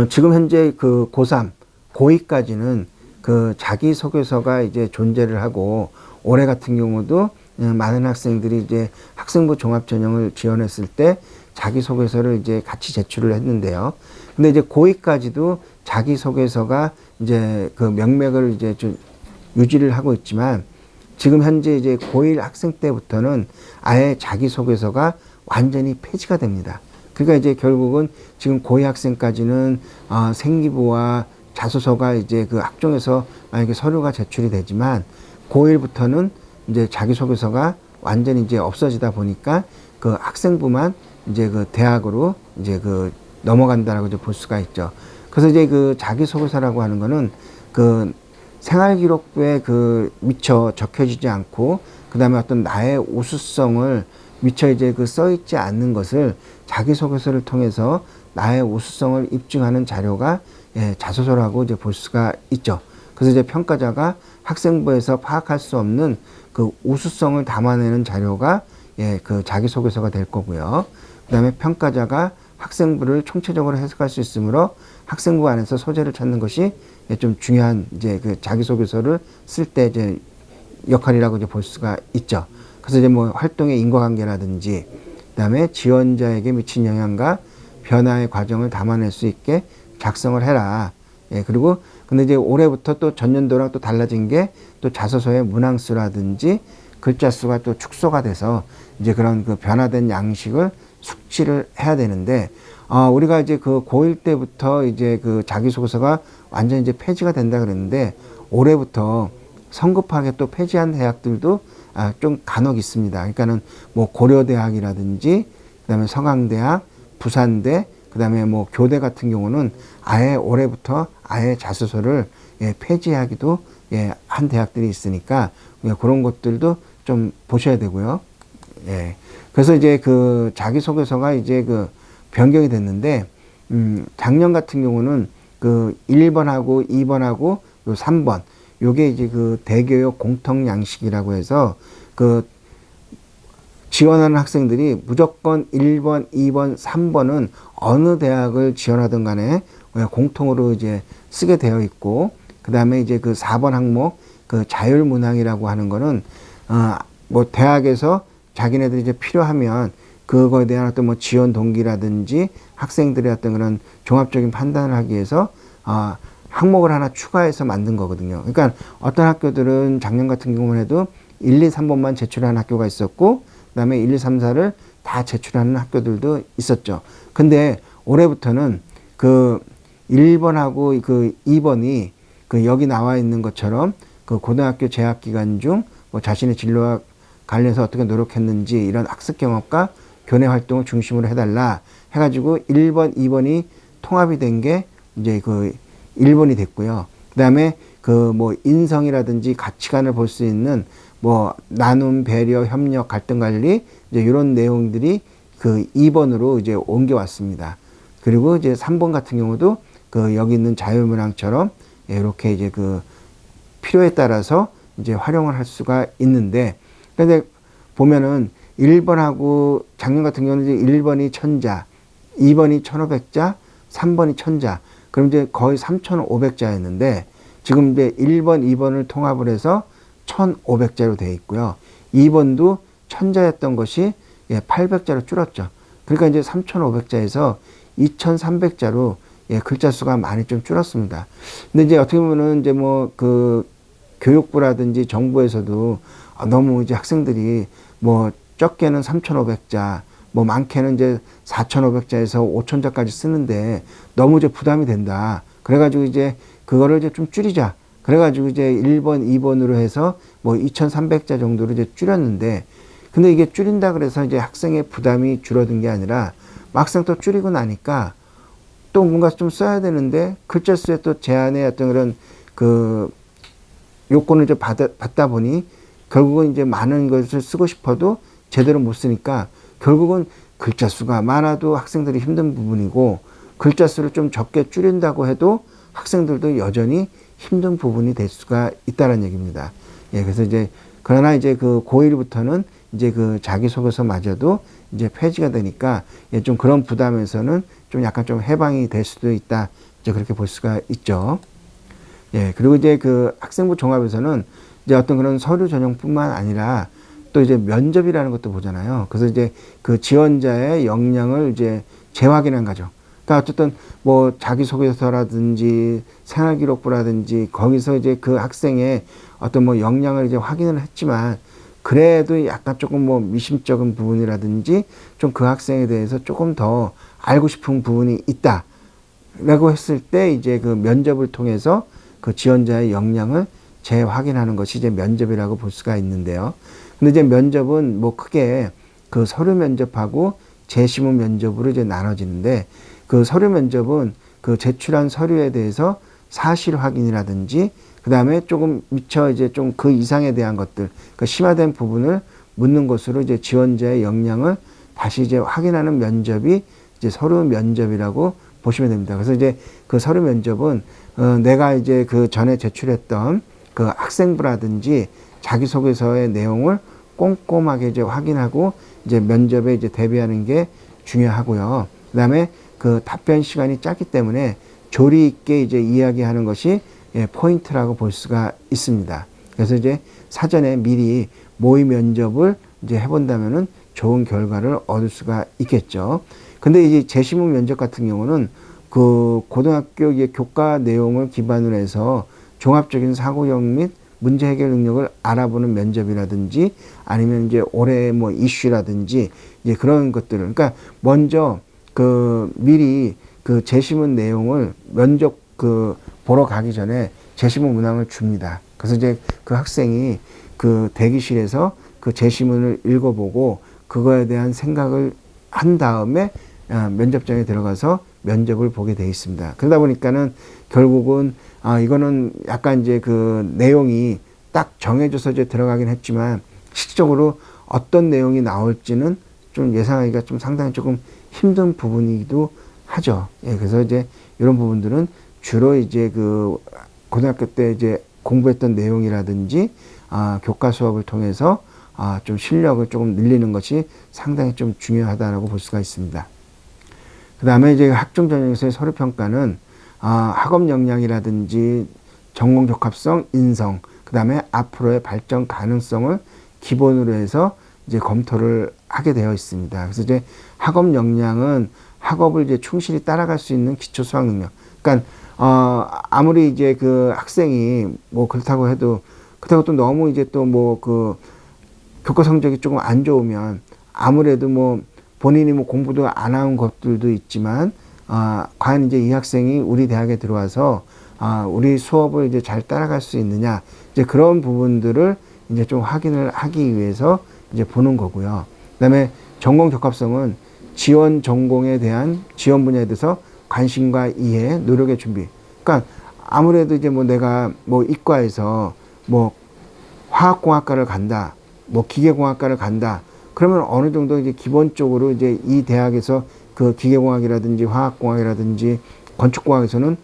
지금 현재 그 고3, 고2까지는 그 자기소개서가 이제 존재를 하고, 올해 같은 경우도 많은 학생들이 이제 학생부 종합 전형을 지원했을 때 자기소개서를 이제 같이 제출을 했는데요. 근데 이제 고2까지도 자기소개서가 이제 그 명맥을 이제 좀 유지를 하고 있지만 지금 현재 이제 고1 학생 때부터는 아예 자기소개서가 완전히 폐지가 됩니다. 그러니까 이제 결국은 지금 고2 학생까지는 생기부와 자소서가 이제 그 학종에서 만약에 서류가 제출이 되지만 고1부터는 이제 자기소개서가 완전히 이제 없어지다 보니까 그 학생부만 이제 그 대학으로 이제 그 넘어간다라고 이제 볼 수가 있죠. 그래서 이제 그 자기소개서라고 하는 거는 그 생활기록부에 그 미처 적혀지지 않고 그 다음에 어떤 나의 우수성을 미처 이제 그 써있지 않는 것을 자기소개서를 통해서 나의 우수성을 입증하는 자료가 자소서라고 이제 볼 수가 있죠. 그래서 이제 평가자가 학생부에서 파악할 수 없는 그 우수성을 담아내는 자료가 그 자기소개서가 될 거고요. 그 다음에 평가자가 학생부를 총체적으로 해석할 수 있으므로 학생부 안에서 소재를 찾는 것이 좀 중요한 이제 그 자기소개서를 쓸 때 이제 역할이라고 이제 볼 수가 있죠. 그래서 이제 뭐 활동의 인과관계라든지 그다음에 지원자에게 미친 영향과 변화의 과정을 담아낼 수 있게 작성을 해라. 그리고 근데 이제 올해부터 또 전년도랑 또 달라진 게 또 자소서의 문항수라든지 글자 수가 또 축소가 돼서 이제 그런 그 변화된 양식을 숙지를 해야 되는데 우리가 이제 그 고1 때부터 이제 그 자기소개서가 완전히 이제 폐지가 된다 그랬는데 올해부터 성급하게 또 폐지한 대학들도 좀 간혹 있습니다. 그러니까는 뭐 고려대학이라든지 그다음에 성황대학, 부산대, 그다음에 뭐 교대 같은 경우는 아예 올해부터 아예 자소서를 폐지하기도 한 대학들이 있으니까 그런 것들도 좀 보셔야 되고요. 그래서 이제 그 자기소개서가 이제 그 변경이 됐는데 작년 같은 경우는 그 1번하고 2번하고 요 3번 요게 이제 그 대교육 공통 양식이라고 해서 그 지원하는 학생들이 무조건 1번, 2번, 3번은 어느 대학을 지원하든 간에 공통으로 이제 쓰게 되어 있고, 그 다음에 이제 그 4번 항목, 그 자율문항이라고 하는 거는, 뭐 대학에서 자기네들이 이제 필요하면 그거에 대한 어떤 뭐 지원 동기라든지 학생들의 어떤 그런 종합적인 판단을 하기 위해서, 항목을 하나 추가해서 만든 거거든요. 그러니까 어떤 학교들은 작년 같은 경우만 해도 1, 2, 3번만 제출한 학교가 있었고, 그 다음에 1, 2, 3, 4를 다 제출하는 학교들도 있었죠. 근데 올해부터는 그 1번하고 그 2번이 그 여기 나와 있는 것처럼 그 고등학교 재학 기간 중 뭐 자신의 진로와 관련해서 어떻게 노력했는지 이런 학습 경험과 교내 활동을 중심으로 해달라 해가지고 1번, 2번이 통합이 된 게 이제 그 1번이 됐고요. 그 다음에 그 뭐 인성이라든지 가치관을 볼 수 있는 뭐 나눔, 배려, 협력, 갈등 관리 이제 이런 내용들이 그 2번으로 이제 옮겨왔습니다. 그리고 이제 3번 같은 경우도 그 여기 있는 자유문항처럼 이렇게 이제 그 필요에 따라서 이제 활용을 할 수가 있는데, 근데 보면은 1번하고 작년 같은 경우는 이제 1번이 1000자, 2번이 1500자, 3번이 1000자. 그럼 이제 거의 3500자였는데 지금 이제 1번, 2번을 통합을 해서 1500자로 되어 있고요. 2번도 1000자였던 것이 800자로 줄었죠. 그러니까 이제 3500자에서 2300자로 글자 수가 많이 좀 줄었습니다. 근데 이제 어떻게 보면은 이제 뭐 그 교육부라든지 정부에서도 너무 이제 학생들이 뭐 적게는 3500자, 뭐 많게는 이제 4500자에서 5000자까지 쓰는데 너무 이제 부담이 된다. 그래가지고 이제 그거를 이제 좀 줄이자. 그래가지고 이제 1번, 2번으로 해서 뭐 2300자 정도로 이제 줄였는데, 근데 이게 줄인다 그래서 이제 학생의 부담이 줄어든 게 아니라 막상 또 줄이고 나니까 또 뭔가 좀 써야 되는데 글자 수에 또 제한의 어떤 그런 그 요건을 좀 받다 보니 결국은 이제 많은 것을 쓰고 싶어도 제대로 못 쓰니까 결국은 글자 수가 많아도 학생들이 힘든 부분이고 글자 수를 좀 적게 줄인다고 해도 학생들도 여전히 힘든 부분이 될 수가 있다는 얘기입니다. 그래서 이제 그러나 이제 그 고1부터는 이제 그 자기소개서마저도 이제 폐지가 되니까 좀 그런 부담에서는 좀 약간 좀 해방이 될 수도 있다. 이제 그렇게 볼 수가 있죠. 그리고 이제 그 학생부 종합에서는 이제 어떤 그런 서류 전형뿐만 아니라 또 이제 면접이라는 것도 보잖아요. 그래서 이제 그 지원자의 역량을 이제 재확인한 거죠. 그러니까 어쨌든 뭐 자기소개서라든지 생활기록부라든지 거기서 이제 그 학생의 어떤 뭐 역량을 이제 확인을 했지만 그래도 약간 조금 뭐 미심쩍은 부분이라든지 좀 그 학생에 대해서 조금 더 알고 싶은 부분이 있다. 라고 했을 때 이제 그 면접을 통해서 그 지원자의 역량을 재확인하는 것이 이제 면접이라고 볼 수가 있는데요. 근데 이제 면접은 뭐 크게 그 서류 면접하고 재시문 면접으로 이제 나눠지는데 그 서류 면접은 그 제출한 서류에 대해서 사실 확인이라든지 그 다음에 조금 미처 이제 좀 그 이상에 대한 것들, 그 심화된 부분을 묻는 것으로 이제 지원자의 역량을 다시 이제 확인하는 면접이 이제 서류 면접이라고 보시면 됩니다. 그래서 이제 그 서류 면접은 내가 이제 그 전에 제출했던 그 학생부라든지 자기소개서의 내용을 꼼꼼하게 이제 확인하고 이제 면접에 이제 대비하는 게 중요하고요. 그 다음에 그 답변 시간이 짧기 때문에 조리 있게 이제 이야기하는 것이 포인트라고 볼 수가 있습니다. 그래서 이제 사전에 미리 모의 면접을 이제 해본다면은 좋은 결과를 얻을 수가 있겠죠. 근데 이제 재시문 면접 같은 경우는 그 고등학교 교과 내용을 기반으로 해서 종합적인 사고력 및 문제 해결 능력을 알아보는 면접이라든지 아니면 이제 올해 뭐 이슈라든지 이제 그런 것들을, 그러니까 먼저 그 미리 그 재시문 내용을 면접 그 보러 가기 전에 재시문 문항을 줍니다. 그래서 이제 그 학생이 그 대기실에서 그 재시문을 읽어보고 그거에 대한 생각을 한 다음에 면접장에 들어가서 면접을 보게 돼 있습니다. 그러다 보니까는 결국은 이거는 약간 이제 그 내용이 딱 정해져서 이제 들어가긴 했지만 실질적으로 어떤 내용이 나올지는 좀 예상하기가 좀 상당히 조금 힘든 부분이기도 하죠. 그래서 이제 이런 부분들은 주로 이제 그 고등학교 때 이제 공부했던 내용이라든지 교과 수업을 통해서 좀 실력을 조금 늘리는 것이 상당히 좀 중요하다라고 볼 수가 있습니다. 그 다음에 이제 학종 전형에서의 서류 평가는 학업 역량이라든지 전공 적합성, 인성, 그 다음에 앞으로의 발전 가능성을 기본으로 해서 이제 검토를 하게 되어 있습니다. 그래서 이제 학업 역량은 학업을 이제 충실히 따라갈 수 있는 기초 수학 능력. 그러니까 아무리 이제 그 학생이 뭐 그렇다고 해도 그렇다고 또 너무 이제 또 뭐 그 교과 성적이 조금 안 좋으면 아무래도 뭐 본인이 뭐 공부도 안 한 것들도 있지만 과연 이제 이 학생이 우리 대학에 들어와서 우리 수업을 이제 잘 따라갈 수 있느냐 이제 그런 부분들을 이제 좀 확인을 하기 위해서 이제 보는 거고요. 그다음에 전공 적합성은 지원 전공에 대한 지원 분야에 대해서 관심과 이해, 노력의 준비. 그러니까 아무래도 이제 뭐 내가 뭐 이과에서 뭐 화학공학과를 간다, 뭐 기계공학과를 간다. 그러면 어느 정도 이제 기본적으로 이제 이 대학에서 그 기계공학이라든지 화학공학이라든지 건축공학에서는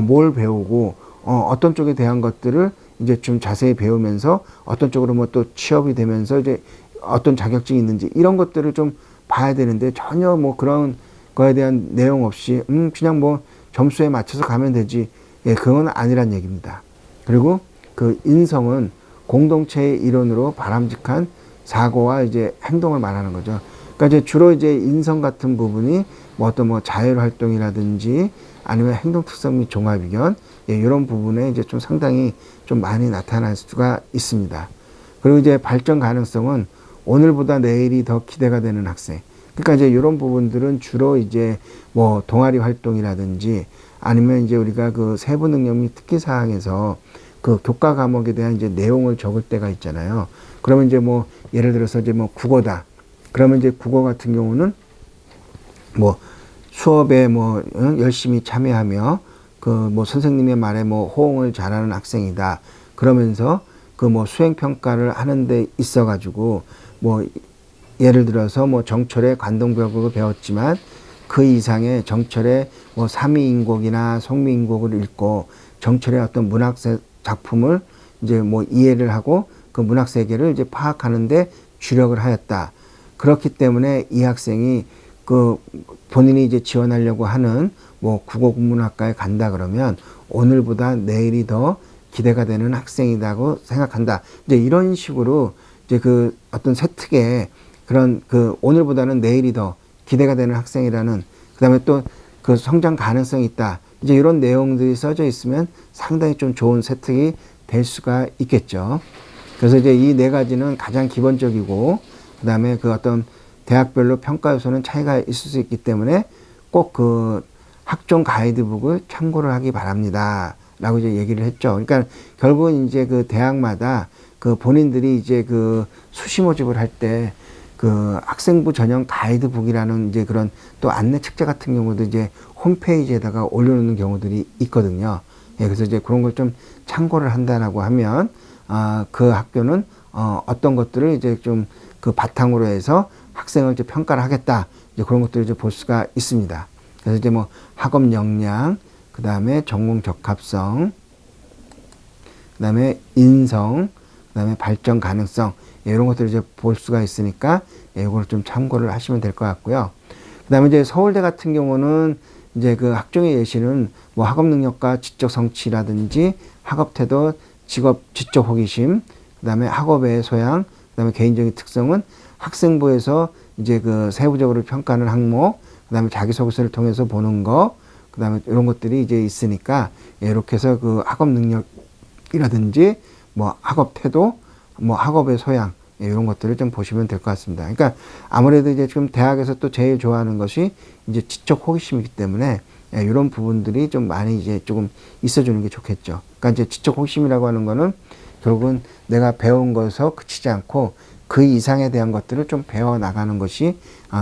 뭘 배우고 어떤 쪽에 대한 것들을 이제 좀 자세히 배우면서 어떤 쪽으로 뭐 또 취업이 되면서 이제 어떤 자격증이 있는지 이런 것들을 좀 봐야 되는데 전혀 뭐 그런 거에 대한 내용 없이 그냥 뭐 점수에 맞춰서 가면 되지. 예, 그건 아니란 얘기입니다. 그리고 그 인성은 공동체의 일원으로 바람직한 사고와 이제 행동을 말하는 거죠. 그러니까 이제 주로 이제 인성 같은 부분이 뭐 어떤 뭐 자율 활동이라든지 아니면 행동 특성 및 종합 의견 이런 부분에 이제 좀 상당히 좀 많이 나타날 수가 있습니다. 그리고 이제 발전 가능성은 오늘보다 내일이 더 기대가 되는 학생. 그러니까 이제 이런 부분들은 주로 이제 뭐 동아리 활동이라든지 아니면 이제 우리가 그 세부 능력 및 특기 사항에서 그 교과 과목에 대한 이제 내용을 적을 때가 있잖아요. 그러면 이제 뭐 예를 들어서 이제 뭐 국어다. 그러면 이제 국어 같은 경우는 뭐 수업에 뭐 열심히 참여하며 그 뭐 선생님의 말에 뭐 호응을 잘하는 학생이다. 그러면서 그 뭐 수행 평가를 하는 데 있어 가지고 뭐 예를 들어서 뭐 정철의 관동별곡을 배웠지만 그 이상의 정철의 뭐 삼위인곡이나 성미인곡을 읽고 정철의 어떤 문학 작품을 이제 뭐 이해를 하고 그 문학 세계를 이제 파악하는데 주력을 하였다. 그렇기 때문에 이 학생이 그 본인이 이제 지원하려고 하는 뭐 국어국문학과에 간다 그러면 오늘보다 내일이 더 기대가 되는 학생이라고 생각한다. 이제 이런 식으로 이제 그 어떤 세특의 그런 그 오늘보다는 내일이 더 기대가 되는 학생이라는 그다음에 또 그 성장 가능성이 있다. 이제 이런 내용들이 써져 있으면 상당히 좀 좋은 세특이 될 수가 있겠죠. 그래서 이제 이 네 가지는 가장 기본적이고 그다음에 그 어떤 대학별로 평가 요소는 차이가 있을 수 있기 때문에 꼭 그 학종 가이드북을 참고를 하기 바랍니다. 라고 이제 얘기를 했죠. 그러니까 결국은 이제 그 대학마다 그 본인들이 이제 그 수시 모집을 할 때 그 학생부 전형 가이드북이라는 이제 그런 또 안내 책자 같은 경우도 이제 홈페이지에다가 올려놓는 경우들이 있거든요. 예, 그래서 이제 그런 걸 좀 참고를 한다라고 하면 그 학교는 어떤 것들을 이제 좀 그 바탕으로 해서 학생을 이제 평가를 하겠다. 이제 그런 것들을 이제 볼 수가 있습니다. 그래서 이제 뭐 학업 역량, 그 다음에 전공 적합성, 그 다음에 인성, 그 다음에 발전 가능성, 이런 것들을 이제 볼 수가 있으니까 이걸 좀 참고를 하시면 될 것 같고요. 그 다음에 이제 서울대 같은 경우는 이제 그 학종의 예시는 뭐 학업 능력과 지적 성취라든지 학업 태도, 직업 지적 호기심, 그 다음에 학업의 소양, 그 다음에 개인적인 특성은 학생부에서 이제 그 세부적으로 평가하는 항목, 그 다음에 자기소개서를 통해서 보는 거, 그 다음에 이런 것들이 이제 있으니까 이렇게 해서 그 학업 능력이라든지 뭐 학업 태도, 뭐 학업의 소양 이런 것들을 좀 보시면 될 것 같습니다. 그러니까 아무래도 이제 지금 대학에서 또 제일 좋아하는 것이 이제 지적 호기심이기 때문에 이런 부분들이 좀 많이 이제 조금 있어주는 게 좋겠죠. 그러니까 이제 지적 호기심이라고 하는 거는 결국은 내가 배운 것에서 그치지 않고 그 이상에 대한 것들을 좀 배워 나가는 것이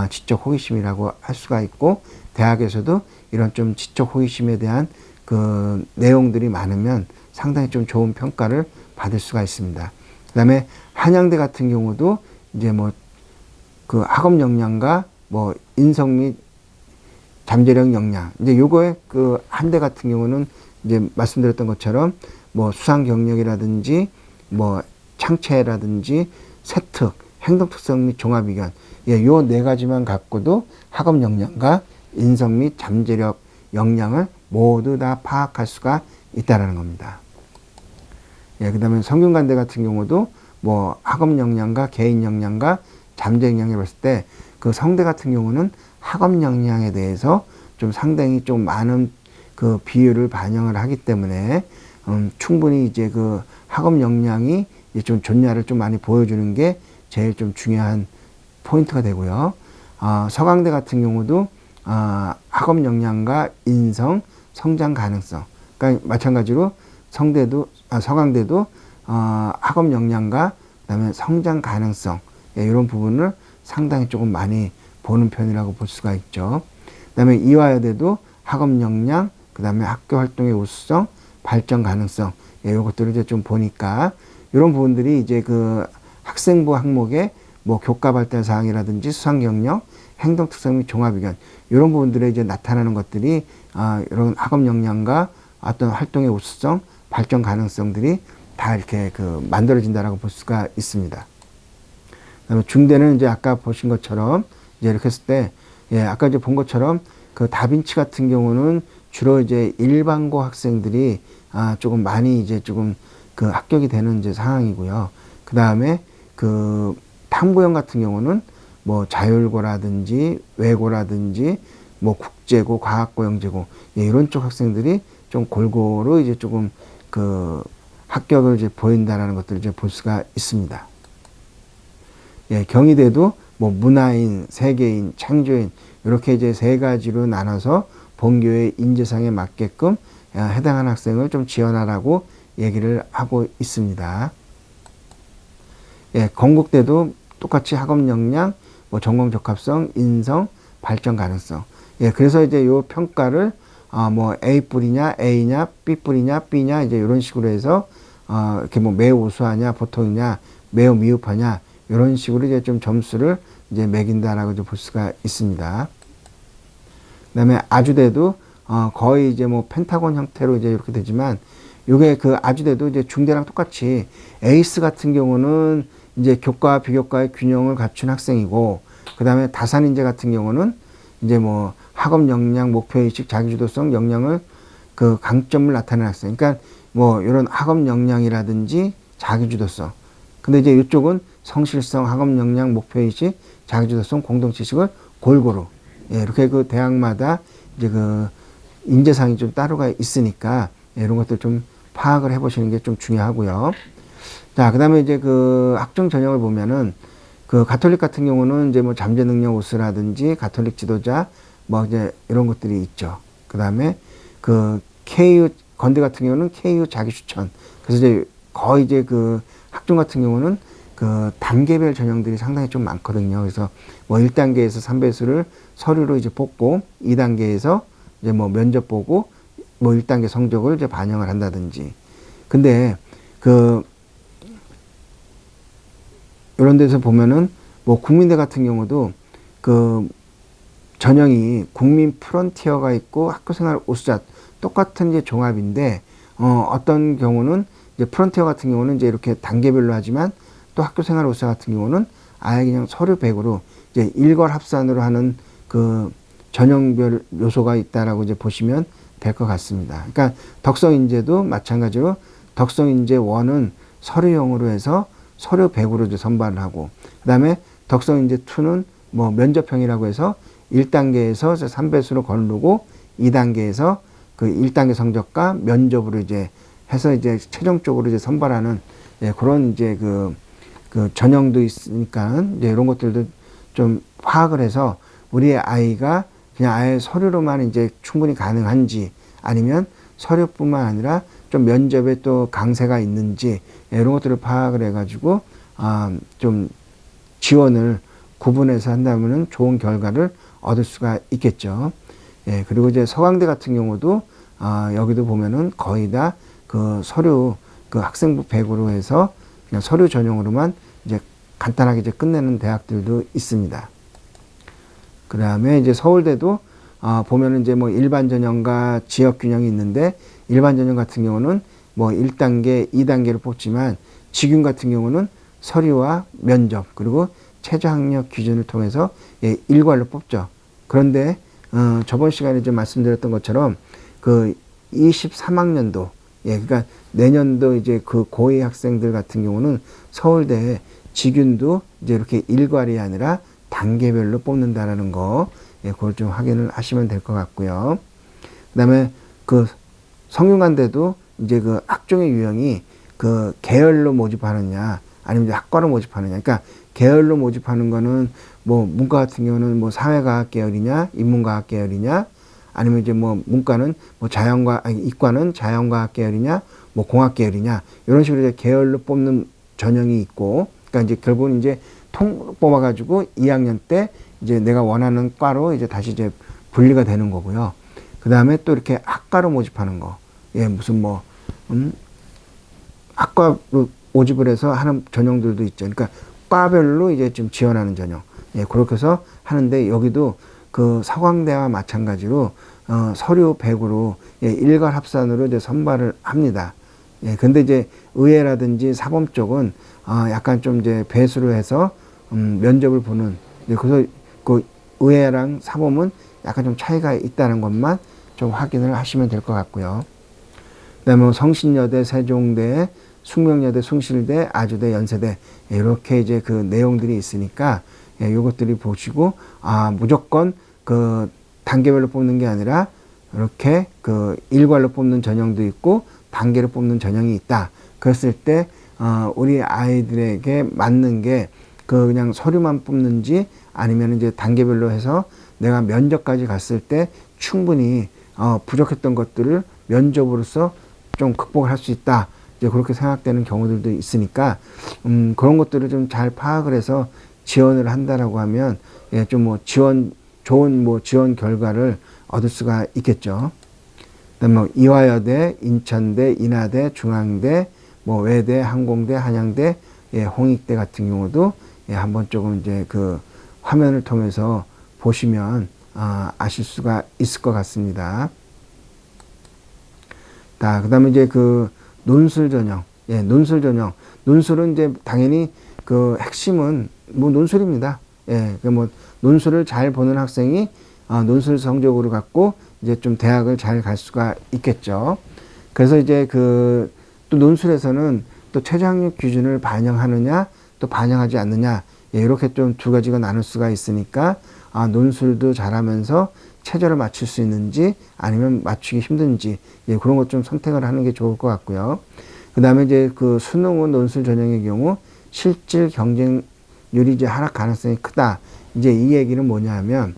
지적 호기심이라고 할 수가 있고 대학에서도 이런 좀 지적 호기심에 대한 그 내용들이 많으면 상당히 좀 좋은 평가를 받을 수가 있습니다. 그다음에 한양대 같은 경우도 이제 뭐 그 학업 역량과 뭐 인성 및 잠재력 역량 이제 요거에 그 한대 같은 경우는 이제 말씀드렸던 것처럼 뭐 수상 경력이라든지 뭐 창체라든지 세특, 행동 특성 및 종합 의견, 요 네 가지만 갖고도 학업 역량과 인성 및 잠재력 역량을 모두 다 파악할 수가 있다라는 겁니다. 그다음에 성균관대 같은 경우도 뭐 학업 역량과 개인 역량과 잠재 역량을 봤을 때 그 성대 같은 경우는 학업 역량에 대해서 좀 상당히 좀 많은 그 비율을 반영을 하기 때문에 충분히 이제 그 학업 역량이 이제 좀 좋냐를 좀 많이 보여주는 게 제일 좀 중요한 포인트가 되고요. 서강대 같은 경우도 학업 역량과 인성, 성장 가능성. 그러니까 마찬가지로 서강대도 학업 역량과 그다음에 성장 가능성 이런 부분을 상당히 조금 많이 보는 편이라고 볼 수가 있죠. 그다음에 이화여대도 학업 역량, 그다음에 학교 활동의 우수성, 발전 가능성 이것들을 이제 좀 보니까 이런 부분들이 이제 그 학생부 항목의 뭐 교과 발달 사항이라든지 수상 경력, 행동 특성 및 종합 의견 이런 부분들에 이제 나타나는 것들이 이런 학업 역량과 어떤 활동의 우수성, 발전 가능성들이 다 이렇게 그 만들어진다라고 볼 수가 있습니다. 그다음에 중대는 이제 아까 보신 것처럼 이제 이렇게 했을 때, 아까 이제 본 것처럼 그 다빈치 같은 경우는 주로 이제 일반고 학생들이 조금 많이 이제 조금 그 합격이 되는 이제 상황이고요. 그 다음에 그 탐구형 같은 경우는 뭐 자율고라든지 외고라든지 뭐 국제고, 과학고, 영재고 이런 쪽 학생들이 좀 골고루 이제 조금 그 합격을 이제 보인다라는 것들을 이제 볼 수가 있습니다. 경희대도 뭐 문화인, 세계인, 창조인 이렇게 이제 세 가지로 나눠서 본교의 인재상에 맞게끔 해당하는 학생을 좀 지원하라고 얘기를 하고 있습니다. 건국대도 똑같이 학업 역량, 뭐 전공 적합성, 인성, 발전 가능성. 그래서 이제 요 평가를 뭐 A 뿔이냐, A냐, B 뿔이냐, B냐 이제 이런 식으로 해서 이렇게 뭐 매우 우수하냐, 보통이냐, 매우 미흡하냐 이런 식으로 이제 좀 점수를 이제 매긴다라고 이제 볼 수가 있습니다. 그다음에 아주대도 거의 이제 뭐 펜타곤 형태로 이제 이렇게 되지만 요게 그 아주대도 이제 중대랑 똑같이 에이스 같은 경우는 이제 교과 비교과의 균형을 갖춘 학생이고 그다음에 다산인재 같은 경우는 이제 뭐 학업 역량, 목표의식, 자기주도성, 역량을 그 강점을 나타내는 학생. 그러니까 뭐 이런 학업 역량이라든지 자기주도성. 근데 이제 이쪽은 성실성, 학업 역량, 목표의식, 자기주도성, 공동지식을 골고루 이렇게 그 대학마다 이제 그 인재상이 좀 따로가 있으니까 이런 것들 좀 파악을 해보시는 게 좀 중요하고요. 자, 그 다음에 이제 그 학종 전형을 보면은 그 가톨릭 같은 경우는 이제 뭐 잠재 능력 우수라든지 가톨릭 지도자 뭐 이제 이런 것들이 있죠. 그 다음에 그 KU 건대 같은 경우는 KU 자기 추천. 그래서 이제 거의 이제 그 학종 같은 경우는 그 단계별 전형들이 상당히 좀 많거든요. 그래서 뭐 1단계에서 3배수를 서류로 이제 뽑고 2단계에서 이제 뭐 면접 보고 뭐 1단계 성적을 이제 반영을 한다든지. 근데 그 이런 데서 보면은 뭐 국민대 같은 경우도 그 전형이 국민 프론티어가 있고 학교생활 우수자 똑같은 이제 종합인데 어떤 경우는 이제 프론티어 같은 경우는 이제 이렇게 단계별로 하지만 또 학교생활 우수자 같은 경우는 아예 그냥 서류 100으로 이제 일괄 합산으로 하는 그 전형별 요소가 있다라고 이제 보시면 될 것 같습니다. 그러니까 덕성인재도 마찬가지로 덕성인재 1은 서류형으로 해서 서류 100으로 이제 선발을 하고 그다음에 덕성인재 2는 뭐 면접형이라고 해서 1단계에서 3배수로 거르고 2단계에서 그 1단계 성적과 면접으로 이제 해서 이제 최종적으로 이제 선발하는 그런 이제 그 전형도 있으니까 이제 이런 것들도 좀 파악을 해서 우리 아이가 그냥 아예 서류로만 이제 충분히 가능한지 아니면 서류뿐만 아니라 좀 면접에 또 강세가 있는지 이런 것들을 파악을 해가지고 좀 지원을 구분해서 한다면은 좋은 결과를 얻을 수가 있겠죠. 그리고 이제 서강대 같은 경우도 여기도 보면은 거의 다 그 서류 그 학생부 100으로 해서 그냥 서류 전형으로만 이제 간단하게 이제 끝내는 대학들도 있습니다. 그 다음에 이제 서울대도 보면은 이제 뭐 일반 전형과 지역 균형이 있는데 일반 전형 같은 경우는 뭐 1단계, 2단계를 뽑지만 직윤 같은 경우는 서류와 면접 그리고 최저 학력 기준을 통해서 일괄로 뽑죠. 그런데 저번 시간에 좀 말씀드렸던 것처럼 그 23학년도 그러니까 내년도 이제 그 고2 학생들 같은 경우는 서울대 직윤도 이제 이렇게 일괄이 아니라 단계별로 뽑는다라는 거 그걸 좀 확인을 하시면 될 것 같고요. 그다음에 그 성균관대도 이제 그 학종의 유형이 그 계열로 모집하느냐 아니면 이제 학과로 모집하느냐. 그러니까 계열로 모집하는 거는 뭐 문과 같은 경우는 뭐 사회과학 계열이냐, 인문과학 계열이냐, 아니면 이제 뭐 문과는 뭐 이과는 자연과학 계열이냐, 뭐 공학 계열이냐 이런 식으로 이제 계열로 뽑는 전형이 있고, 그러니까 이제 결국은 이제 통 뽑아가지고 2학년 때 이제 내가 원하는 과로 이제 다시 이제 분리가 되는 거고요. 그 다음에 또 이렇게 학과로 모집하는 거, 무슨 뭐 학과로 모집을 해서 하는 전형들도 있죠. 그러니까 과별로 이제 좀 지원하는 전형, 그렇게 해서 하는데 여기도 그 서강대와 마찬가지로 서류 100으로 일괄 합산으로 이제 선발을 합니다. 근데 이제 의예라든지 사범 쪽은 약간 좀 이제 배수로 해서 면접을 보는, 그래서 그 의예랑 사범은 약간 좀 차이가 있다는 것만 좀 확인을 하시면 될 것 같고요. 그다음에 성신여대, 세종대, 숙명여대, 숭실대, 아주대, 연세대 이렇게 이제 그 내용들이 있으니까 요것들이 보시고 무조건 그 단계별로 뽑는 게 아니라 이렇게 그 일괄로 뽑는 전형도 있고 단계로 뽑는 전형이 있다. 그랬을 때 우리 아이들에게 맞는 게 그 그냥 서류만 뽑는지 아니면 이제 단계별로 해서 내가 면접까지 갔을 때 충분히 부족했던 것들을 면접으로서 좀 극복을 할 수 있다. 이제 그렇게 생각되는 경우들도 있으니까 그런 것들을 좀 잘 파악을 해서 지원을 한다라고 하면 좀 뭐 좋은 뭐 지원 결과를 얻을 수가 있겠죠. 그다음 뭐 이화여대, 인천대, 인하대, 중앙대, 뭐 외대, 항공대, 한양대, 홍익대 같은 경우도 한번 조금 이제 그 화면을 통해서 보시면 아실 수가 있을 것 같습니다. 자, 그다음에 이제 그 논술 전형, 논술 전형. 논술은 이제 당연히 그 핵심은 뭐 논술입니다. 그 뭐 논술을 잘 보는 학생이 논술 성적으로 갖고 이제 좀 대학을 잘 갈 수가 있겠죠. 그래서 이제 그 또 논술에서는 또 최저학력 기준을 반영하느냐 또 반영하지 않느냐 이렇게 좀 두 가지가 나눌 수가 있으니까 논술도 잘하면서 최저를 맞출 수 있는지 아니면 맞추기 힘든지 그런 것 좀 선택을 하는 게 좋을 것 같고요. 그 다음에 이제 그 수능 논술 전형의 경우 실질 경쟁률이 이제 하락 가능성이 크다. 이제 이 얘기는 뭐냐면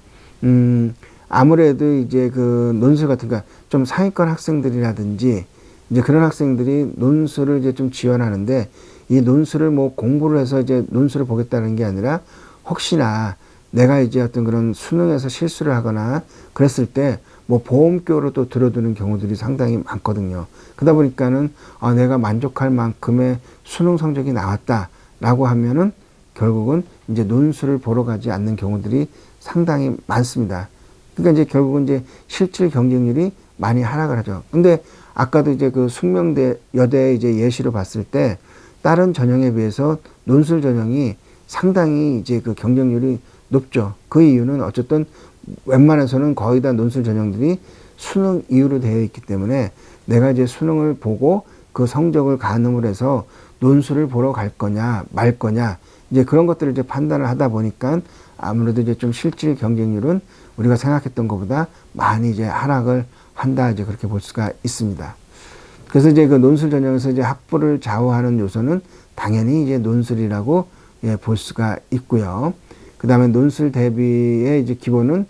아무래도 이제 그 논술 같은 거 좀 상위권 학생들이라든지 이제 그런 학생들이 논술을 이제 좀 지원하는데 이 논술을 뭐 공부를 해서 이제 논술을 보겠다는 게 아니라 혹시나 내가 이제 어떤 그런 수능에서 실수를 하거나 그랬을 때 뭐 보험료로 또 들어두는 경우들이 상당히 많거든요. 그러다 보니까는 내가 만족할 만큼의 수능 성적이 나왔다라고 하면은 결국은 이제 논술을 보러 가지 않는 경우들이 상당히 많습니다. 그러니까 이제 결국은 이제 실질 경쟁률이 많이 하락을 하죠. 근데 아까도 이제 그 숙명대 여대 이제 예시로 봤을 때 다른 전형에 비해서 논술 전형이 상당히 이제 그 경쟁률이 높죠. 그 이유는 어쨌든 웬만해서는 거의 다 논술 전형들이 수능 이후로 되어 있기 때문에 내가 이제 수능을 보고 그 성적을 가늠을 해서 논술을 보러 갈 거냐 말 거냐 이제 그런 것들을 이제 판단을 하다 보니까 아무래도 이제 좀 실질 경쟁률은 우리가 생각했던 것보다 많이 이제 하락을 한다 이제 그렇게 볼 수가 있습니다. 그래서 이제 그 논술 전형에서 이제 학부를 좌우하는 요소는 당연히 이제 논술이라고 볼 수가 있고요. 그 다음에 논술 대비의 이제 기본은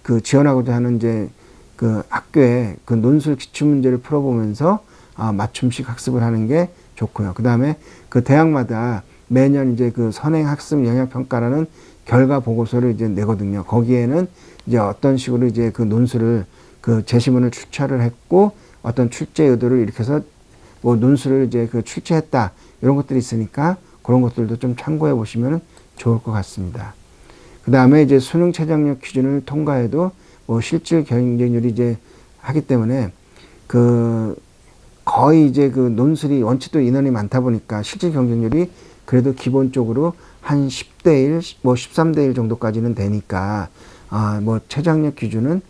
그 지원하고자 하는 이제 그 학교에 그 논술 기출문제를 풀어보면서 맞춤식 학습을 하는 게 좋고요. 그 다음에 그 대학마다 매년 이제 그 선행학습 영역평가라는 결과 보고서를 이제 내거든요. 거기에는 이제 어떤 식으로 이제 그 논술을 그 제시문을 출처를 했고 어떤 출제 의도를 이렇게 해서 뭐 논술을 이제 그 출제했다 이런 것들이 있으니까 그런 것들도 좀 참고해 보시면 좋을 것 같습니다. 그 다음에 이제 수능 최저학력 기준을 통과해도 뭐 실질 경쟁률이 이제 하기 때문에 그 거의 이제 그 논술이 원칙도 인원이 많다 보니까 실질 경쟁률이 그래도 기본적으로 한 10대 1, 뭐 13대 1 정도까지는 되니까 뭐 최저학력 기준은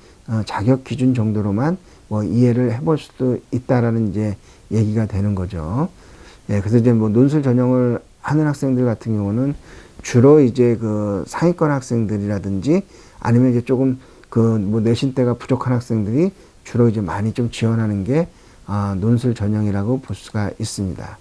자격 기준 정도로만 뭐 이해를 해볼 수도 있다라는 이제 얘기가 되는 거죠. 예, 그래서 이제 뭐 논술 전형을 하는 학생들 같은 경우는 주로 이제 그 상위권 학생들이라든지 아니면 이제 조금 그 뭐 내신대가 부족한 학생들이 주로 이제 많이 좀 지원하는 게 논술 전형이라고 볼 수가 있습니다.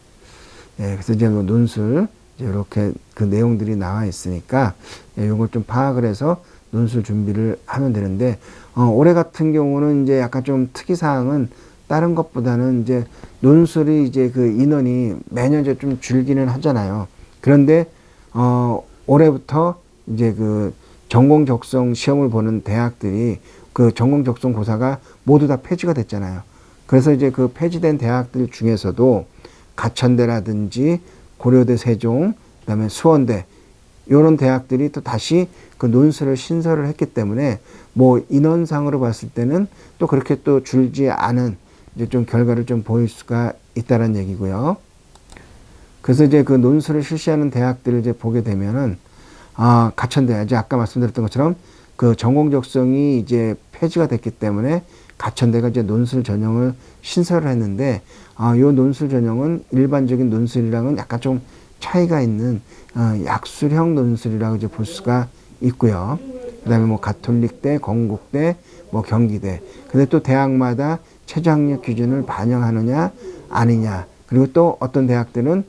예, 그래서 이제 뭐 논술 이제 이렇게 그 내용들이 나와 있으니까 예, 요걸 좀 파악을 해서 논술 준비를 하면 되는데 올해 같은 경우는 이제 약간 좀 특이사항은 다른 것보다는 이제 논술이 이제 그 인원이 매년 이제 좀 줄기는 하잖아요. 그런데 올해부터 이제 그 전공 적성 시험을 보는 대학들이 그 전공 적성 고사가 모두 다 폐지가 됐잖아요. 그래서 이제 그 폐지된 대학들 중에서도 가천대라든지 고려대 세종, 그다음에 수원대 이런 대학들이 또 다시 그 논술을 신설을 했기 때문에 뭐 인원상으로 봤을 때는 또 그렇게 또 줄지 않은 이제 좀 결과를 좀 보일 수가 있다는 얘기고요. 그래서 이제 그 논술을 실시하는 대학들을 이제 보게 되면은 가천대 이제 아까 말씀드렸던 것처럼 그 전공 적성이 이제 폐지가 됐기 때문에 가천대가 이제 논술 전형을 신설을 했는데 요 논술 전형은 일반적인 논술이랑은 약간 좀 차이가 있는 약술형 논술이라고 이제 볼 수가 있고요. 그다음에 뭐 가톨릭대, 건국대, 뭐 경기대. 근데 또 대학마다 최저학력 기준을 반영하느냐 아니냐. 그리고 또 어떤 대학들은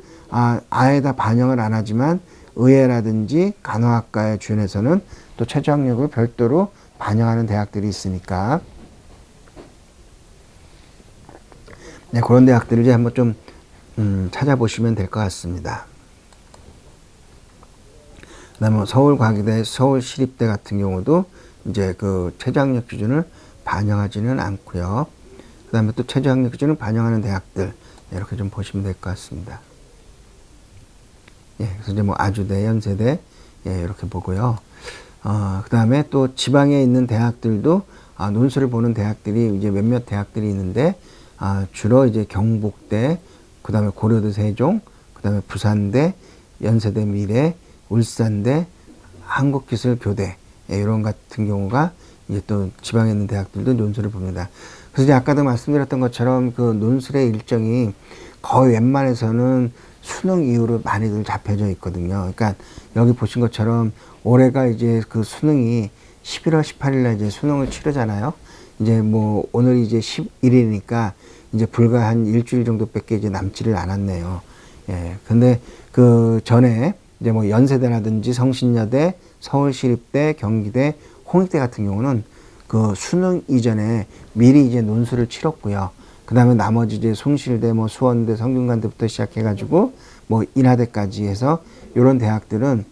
아예 다 반영을 안 하지만 의예라든지 간호학과의 주연에서는 또 최저학력을 별도로 반영하는 대학들이 있으니까 네, 그런 대학들을 이제 한번 좀 찾아보시면 될 것 같습니다. 그다음에 서울과기대, 서울시립대 같은 경우도 이제 그 최저학력 기준을 반영하지는 않고요. 그다음에 또 최저학력 기준을 반영하는 대학들 이렇게 좀 보시면 될 것 같습니다. 예, 그래서 이제 뭐 아주대, 연세대 예, 이렇게 보고요. 그다음에 또 지방에 있는 대학들도 논술을 보는 대학들이 이제 몇몇 대학들이 있는데 주로 이제 경북대, 그다음에 고려대 세종, 그다음에 부산대, 연세대 미래, 울산대, 한국기술교대 예, 이런 같은 경우가 이제 또 지방에 있는 대학들도 논술을 봅니다. 그래서 이제 아까도 말씀드렸던 것처럼 그 논술의 일정이 거의 웬만해서는 수능 이후로 많이들 잡혀져 있거든요. 그러니까 여기 보신 것처럼 올해가 이제 그 수능이 11월 18일 날 이제 수능을 치르잖아요. 이제 뭐 오늘 이제 11일이니까 이제 불과 한 일주일 정도밖에 이제 남지를 않았네요. 예. 근데 그 전에 이제 뭐 연세대라든지 성신여대, 서울시립대, 경기대, 홍익대 같은 경우는 그 수능 이전에 미리 이제 논술을 치렀고요. 그 다음에 나머지 이제 숭실대, 뭐 수원대, 성균관대부터 시작해가지고 뭐 인하대까지 해서 이런 대학들은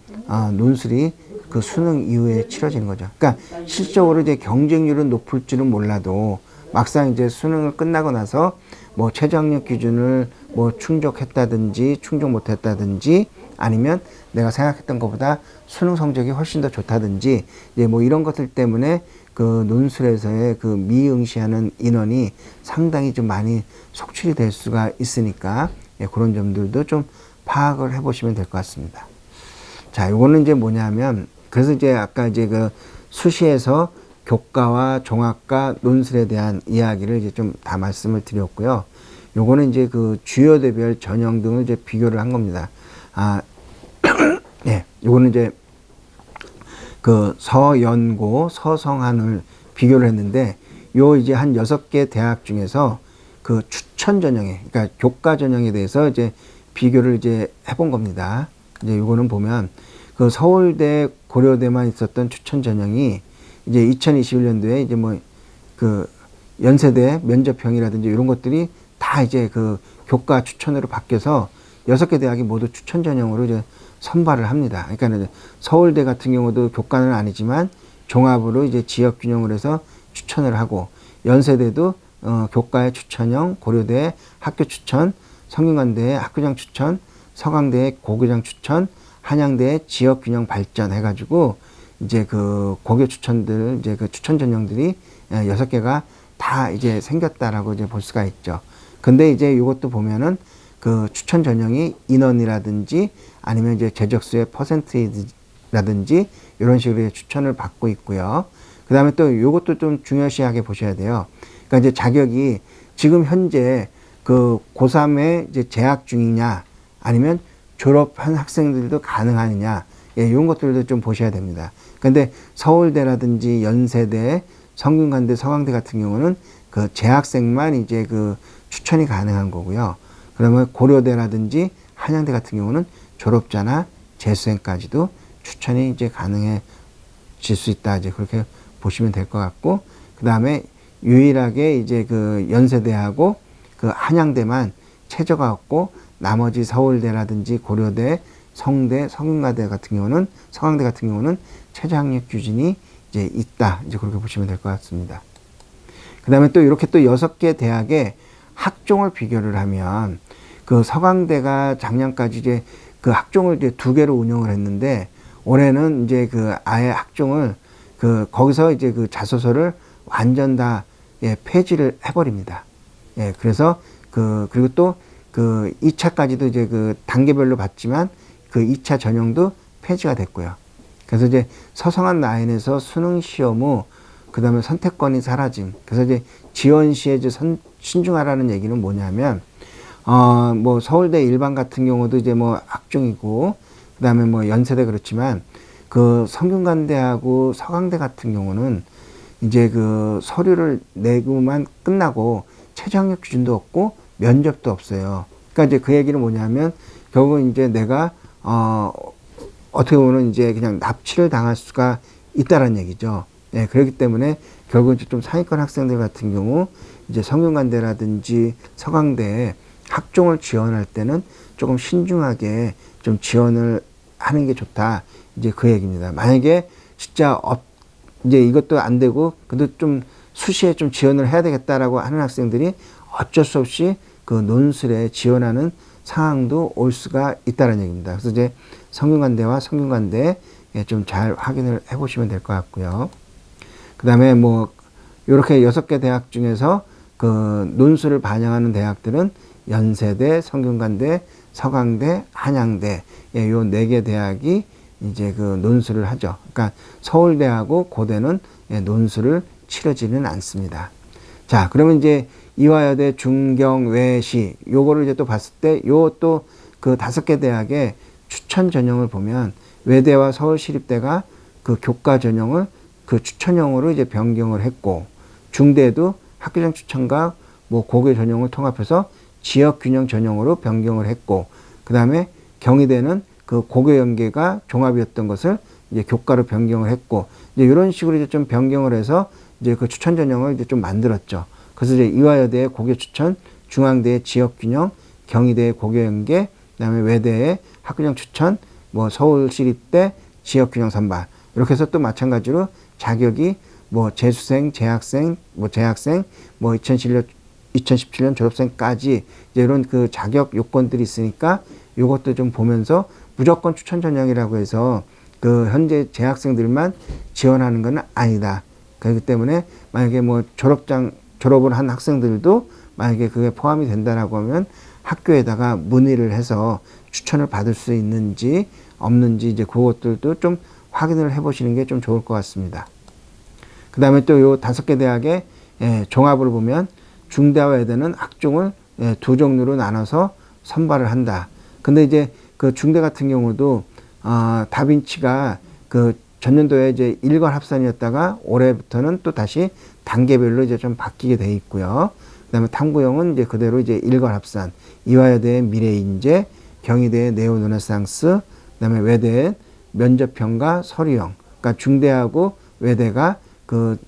논술이 그 수능 이후에 치러지는 거죠. 그러니까 실적으로 이제 경쟁률은 높을 줄은 몰라도 막상 이제 수능을 끝나고 나서 뭐 최저학력 기준을 뭐 충족했다든지 충족 못했다든지 아니면 내가 생각했던 것보다 수능 성적이 훨씬 더 좋다든지 이제 뭐 이런 것들 때문에 그 논술에서의 그 미응시하는 인원이 상당히 좀 많이 속출이 될 수가 있으니까 예, 그런 점들도 좀 파악을 해보시면 될 것 같습니다. 자, 요거는 이제 뭐냐면 그래서 이제 아까 이제 그 수시에서 교과와 종합과 논술에 대한 이야기를 이제 좀 다 말씀을 드렸고요. 요거는 이제 그 주요대별 전형 등을 이제 비교를 한 겁니다. 예, 요거는 이제 그 서연고, 서성한을 비교를 했는데 요 이제 한 6개 대학 중에서 그 추천 전형에, 그러니까 교과 전형에 대해서 이제 비교를 이제 해본 겁니다. 이제 요거는 보면 그 서울대, 고려대만 있었던 추천 전형이 이제 2021년도에 이제 뭐 그 연세대 면접형이라든지 이런 것들이 다 이제 그 교과 추천으로 바뀌어서 6개 대학이 모두 추천 전형으로 이제 선발을 합니다. 그러니까 서울대 같은 경우도 교과는 아니지만 종합으로 이제 지역 균형을 해서 추천을 하고 연세대도 교과의 추천형, 고려대 학교 추천, 성균관대의 학교장 추천, 서강대의 고교장 추천, 한양대의 지역 균형 발전 해가지고 이제 그 고교 추천들, 이제 그 추천 전형들이 6개가 다 이제 생겼다라고 이제 볼 수가 있죠. 근데 이제 이것도 보면은 그 추천 전형이 인원이라든지 아니면 이제 제적수의 퍼센트라든지 이런 식으로 추천을 받고 있고요. 그 다음에 또 이것도 좀 중요시하게 보셔야 돼요. 그러니까 이제 자격이 지금 현재 그 고3에 이제 재학 중이냐 아니면 졸업한 학생들도 가능하느냐, 이런 것들도 좀 보셔야 됩니다. 근데 서울대라든지 연세대, 성균관대, 서강대 같은 경우는 그 재학생만 이제 그 추천이 가능한 거고요. 그러면 고려대라든지 한양대 같은 경우는 졸업자나 재수생까지도 추천이 이제 가능해질 수 있다. 이제 그렇게 보시면 될 것 같고, 그 다음에 유일하게 이제 그 연세대하고 그 한양대만 최저가 없고, 나머지 서울대라든지 고려대, 성대, 성균관대 같은 경우는, 서강대 같은 경우는 최저 학력 규진이 이제 있다. 이제 그렇게 보시면 될 것 같습니다. 그 다음에 또 이렇게 또 6개 대학의 학종을 비교를 하면, 그 서강대가 작년까지 이제 그 학종을 이제 2개로 운영을 했는데, 올해는 이제 그 아예 학종을 그 거기서 이제 그 자소서를 완전 다 폐지를 해버립니다. 그래서 그리고 또 그 2차까지도 이제 그 단계별로 받지만 그 2차 전형도 폐지가 됐고요. 그래서 이제 서성한 라인에서 수능 시험 후 그 다음에 선택권이 사라짐. 그래서 이제 지원 시에 이제 신중하라는 얘기는 뭐냐면, 뭐 서울대 일반 같은 경우도 이제 뭐 학종이고, 그 다음에 뭐 연세대 그렇지만, 그 성균관대하고 서강대 같은 경우는 이제 그 서류를 내고만 끝나고 최저 학력 기준도 없고 면접도 없어요. 그러니까 이제 그 얘기는 뭐냐면, 결국은 이제 내가 어떻게 보면 이제 그냥 납치를 당할 수가 있다라는 얘기죠. 그렇기 때문에 결국은 좀 상위권 학생들 같은 경우 이제 성균관대라든지 서강대에 학종을 지원할 때는 조금 신중하게 좀 지원을 하는 게 좋다. 이제 그 얘기입니다. 만약에 진짜 이제 이것도 안 되고 근데 좀 수시에 좀 지원을 해야 되겠다라고 하는 학생들이 어쩔 수 없이 그 논술에 지원하는 상황도 올 수가 있다는 얘기입니다. 그래서 이제 성균관대와 성균관대 좀 잘 확인을 해 보시면 될 것 같고요. 그 다음에 뭐 이렇게 6개 대학 중에서 그 논술을 반영하는 대학들은 연세대, 성균관대, 서강대, 한양대, 요 4개 대학이 이제 그 논술을 하죠. 그러니까 서울대하고 고대는 논술을 치러지는 않습니다. 자, 그러면 이제 이화여대, 중경, 외시, 요거를 이제 또 봤을 때, 요 또 그 5개 대학의 추천 전형을 보면, 외대와 서울시립대가 그 교과 전형을 그 추천형으로 이제 변경을 했고, 중대도 학교장 추천과 뭐 고교 전형을 통합해서 지역균형 전형으로 변경을 했고, 그 다음에 경희대는 그 고교 연계가 종합이었던 것을 이제 교과로 변경을 했고, 이제 이런 식으로 이제 좀 변경을 해서 이제 그 추천 전형을 이제 좀 만들었죠. 그래서 이제 이화여대의 고교 추천, 중앙대의 지역균형, 경희대의 고교 연계, 그다음에 외대의 학교장 추천, 뭐 서울시립대 지역균형 선발, 이렇게 해서 또 마찬가지로 자격이 뭐 재수생, 재학생, 뭐 2017년 졸업생까지 이제 이런 그 자격 요건들이 있으니까 이것도 좀 보면서 무조건 추천 전형이라고 해서 그 현재 재학생들만 지원하는 건 아니다. 그렇기 때문에 만약에 뭐 졸업을 한 학생들도 만약에 그게 포함이 된다라고 하면 학교에다가 문의를 해서 추천을 받을 수 있는지 없는지 이제 그것들도 좀 확인을 해 보시는 게 좀 좋을 것 같습니다. 그 다음에 또 요 5개 대학의 종합을 보면 중대와 외대는 학종을 2 종류로 나눠서 선발을 한다. 근데 이제 그 중대 같은 경우도 다빈치가 그 전년도에 이제 일괄 합산이었다가 올해부터는 또 다시 단계별로 이제 좀 바뀌게 돼 있고요. 그다음에 탐구형은 이제 그대로 이제 일괄 합산, 이화여대의 미래인재, 경희대의 네오르네상스, 그다음에 외대의 면접형과 서류형. 그러니까 중대하고 외대가 그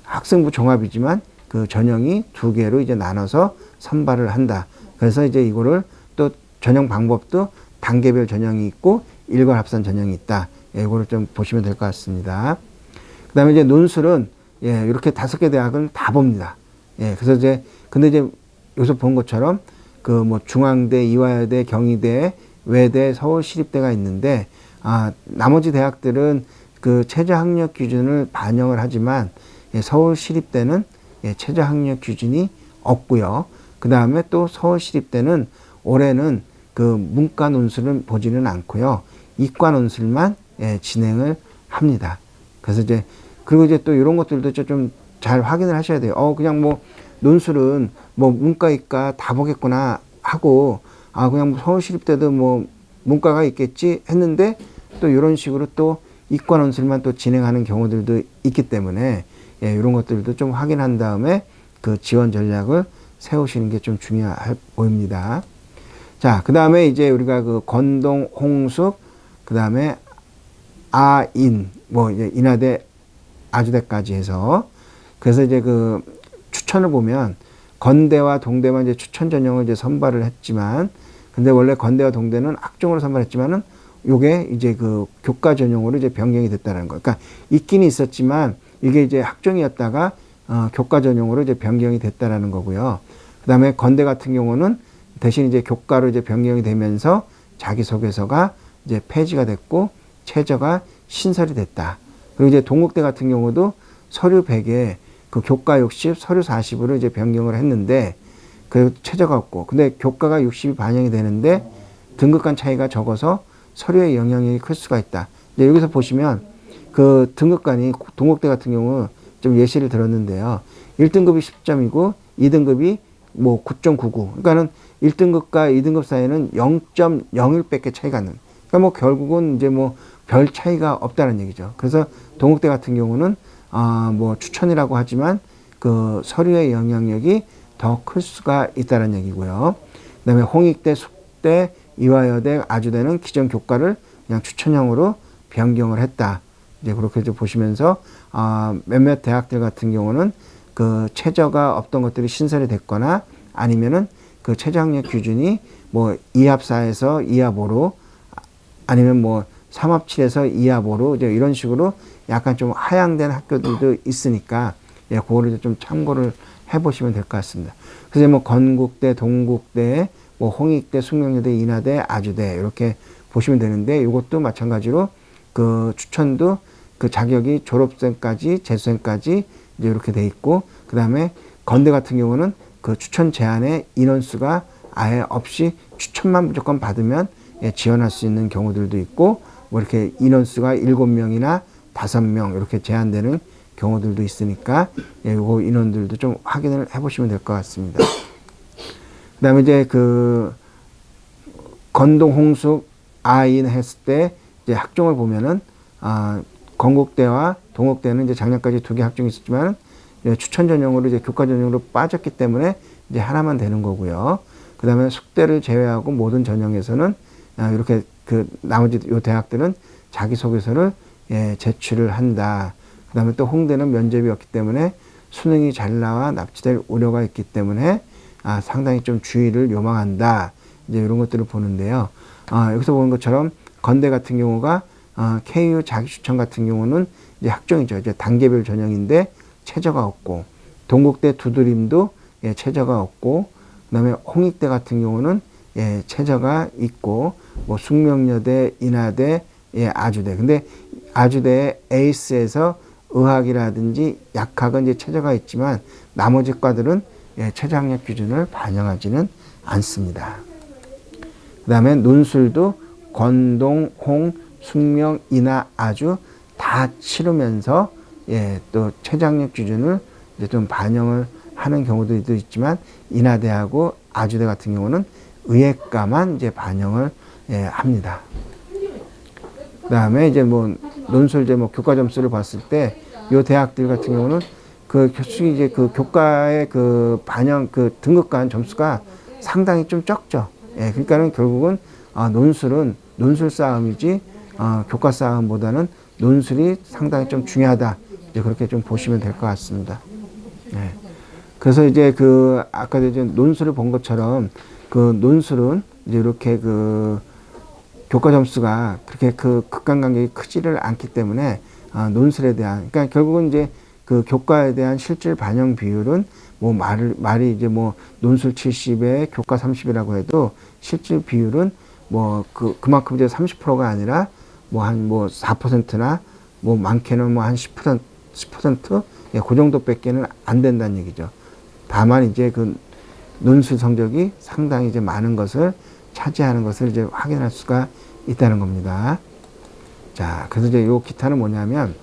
학생부 종합이지만 그 전형이 2개로 이제 나눠서 선발을 한다. 그래서 이제 이거를 또 전형 방법도 단계별 전형이 있고 일괄 합산 전형이 있다. 이거를 좀 보시면 될 것 같습니다. 그 다음에 이제 논술은 이렇게 5개 대학은 다 봅니다. 그래서 이제 근데 이제 여기서 본 것처럼 그 뭐 중앙대, 이화여대, 경희대, 외대, 서울시립대가 있는데 나머지 대학들은 그 최저학력 기준을 반영을 하지만 서울시립대는 최저학력 기준이 없고요. 그 다음에 또 서울시립대는 올해는 그 문과 논술은 보지는 않고요. 이과 논술만 진행을 합니다. 그래서 이제 그리고 이제 또 이런 것들도 좀 잘 확인을 하셔야 돼요. 그냥 뭐 논술은 뭐 문과 이과 다 보겠구나 하고 그냥 서울시립대도 뭐 문과가 있겠지 했는데 또 이런 식으로 또 이과 논술만 또 진행하는 경우들도 있기 때문에 이런 것들도 좀 확인한 다음에 그 지원 전략을 세우시는 게 좀 중요해 보입니다. 자, 그 다음에 이제 우리가 그 건동, 홍숙, 그 다음에 아인, 뭐 이제 인하대, 아주대까지 해서 그래서 이제 그 추천을 보면 건대와 동대만 이제 추천 전형을 이제 선발을 했지만 근데 원래 건대와 동대는 학종으로 선발했지만은 요게 이제 그 교과 전형으로 이제 변경이 됐다는 거. 그러니까 있긴 있었지만 이게 이제 학종이었다가 교과 전형으로 이제 변경이 됐다라는 거고요. 그다음에 건대 같은 경우는 대신 이제 교과로 이제 변경이 되면서 자기소개서가 이제 폐지가 됐고 최저가 신설이 됐다. 그리고 이제 동국대 같은 경우도 서류 100에 그 교과 60, 서류 40으로 이제 변경을 했는데 그 최저가 없고 근데 교과가 60이 반영이 되는데 등급 간 차이가 적어서 서류의 영향력이 클 수가 있다. 이제 여기서 보시면 그 등급간이 동국대 같은 경우 좀 예시를 들었는데요. 1등급이 10점이고 2등급이 뭐 9.99. 그러니까는 1등급과 2등급 사이에는 0.01밖에 차이가 안 나는. 그러니까 뭐 결국은 이제 뭐 별 차이가 없다는 얘기죠. 그래서 동국대 같은 경우는 뭐 추천이라고 하지만 그 서류의 영향력이 더 클 수가 있다는 얘기고요. 그다음에 홍익대, 숙대, 이화여대, 아주대는 기존 교과를 그냥 추천형으로 변경을 했다. 이제 그렇게 좀 보시면서 몇몇 대학들 같은 경우는 그 최저가 없던 것들이 신설이 됐거나 아니면은 그 최저학력 기준이 뭐 2합4에서 2합5로 아니면 뭐 3합7에서 2합5로 이제 이런 식으로 약간 좀 하향된 학교들도 있으니까 그거를 좀 참고를 해보시면 될 것 같습니다. 그래서 뭐 건국대, 동국대, 뭐 홍익대, 숙명여대, 인하대, 아주대 이렇게 보시면 되는데 이것도 마찬가지로 그 추천도 그 자격이 졸업생까지 재수생까지 이제 이렇게 돼 있고 그 다음에 건대 같은 경우는 그 추천 제한의 인원수가 아예 없이 추천만 무조건 받으면 지원할 수 있는 경우들도 있고 뭐 이렇게 인원수가 7명이나 5명 이렇게 제한되는 경우들도 있으니까 요거 인원들도 좀 확인을 해보시면 될 것 같습니다. 그 다음에 이제 그 건동, 홍숙, 아인 했을 때 이제 학종을 보면은 건국대와 동국대는 이제 작년까지 2개 학종이 있었지만 추천 전형으로 이제 교과 전형으로 빠졌기 때문에 이제 하나만 되는 거고요. 그 다음에 숙대를 제외하고 모든 전형에서는 이렇게 그 나머지 요 대학들은 자기소개서를 제출을 한다. 그 다음에 또 홍대는 면접이 없기 때문에 수능이 잘 나와 납치될 우려가 있기 때문에 상당히 좀 주의를 요망한다. 이제 이런 것들을 보는데요. 여기서 보는 것처럼 건대 같은 경우가 KU 자기추천 같은 경우는 이제 학종이죠. 이제 단계별 전형인데 최저가 없고 동국대 두드림도 최저가 없고 그다음에 홍익대 같은 경우는 최저가 있고 뭐 숙명여대, 인하대, 아주대. 근데 아주대 에이스에서 의학이라든지 약학은 이제 최저가 있지만 나머지 과들은 최저학력 기준을 반영하지는 않습니다. 그 다음에 논술도 건동, 홍, 숙명, 인하, 아주 다 치르면서 또 최저학력 기준을 이제 좀 반영을 하는 경우도 있지만 인하대하고 아주대 같은 경우는 의예과만 이제 반영을 합니다. 그 다음에 이제 뭐 논술제 뭐 교과 점수를 봤을 때 요 대학들 같은 경우는 그 교수이 이제 그 교과의 그 반영 그 등급간 점수가 상당히 좀 적죠. 그러니까는 결국은 논술은 논술 싸움이지 교과 싸움보다는 논술이 상당히 좀 중요하다. 이제 그렇게 좀 보시면 될 것 같습니다. 그래서 이제 그 아까 이제 논술을 본 것처럼 그 논술은 이제 이렇게 그 교과 점수가 그렇게 그 극간간격이 크지를 않기 때문에 논술에 대한 그러니까 결국은 이제 그 교과에 대한 실질 반영 비율은 뭐 말이 이제 뭐 논술 70에 교과 30이라고 해도 실질 비율은 뭐 그만큼 이제 30%가 아니라 뭐 한 뭐 4%나 뭐 많게는 뭐 한 10%, 10%? 예, 그 정도밖에는 안 된다는 얘기죠. 다만 이제 그 논술 성적이 상당히 이제 많은 것을 차지하는 것을 이제 확인할 수가 있다는 겁니다. 자, 그래서 이제 요 기타는 뭐냐면,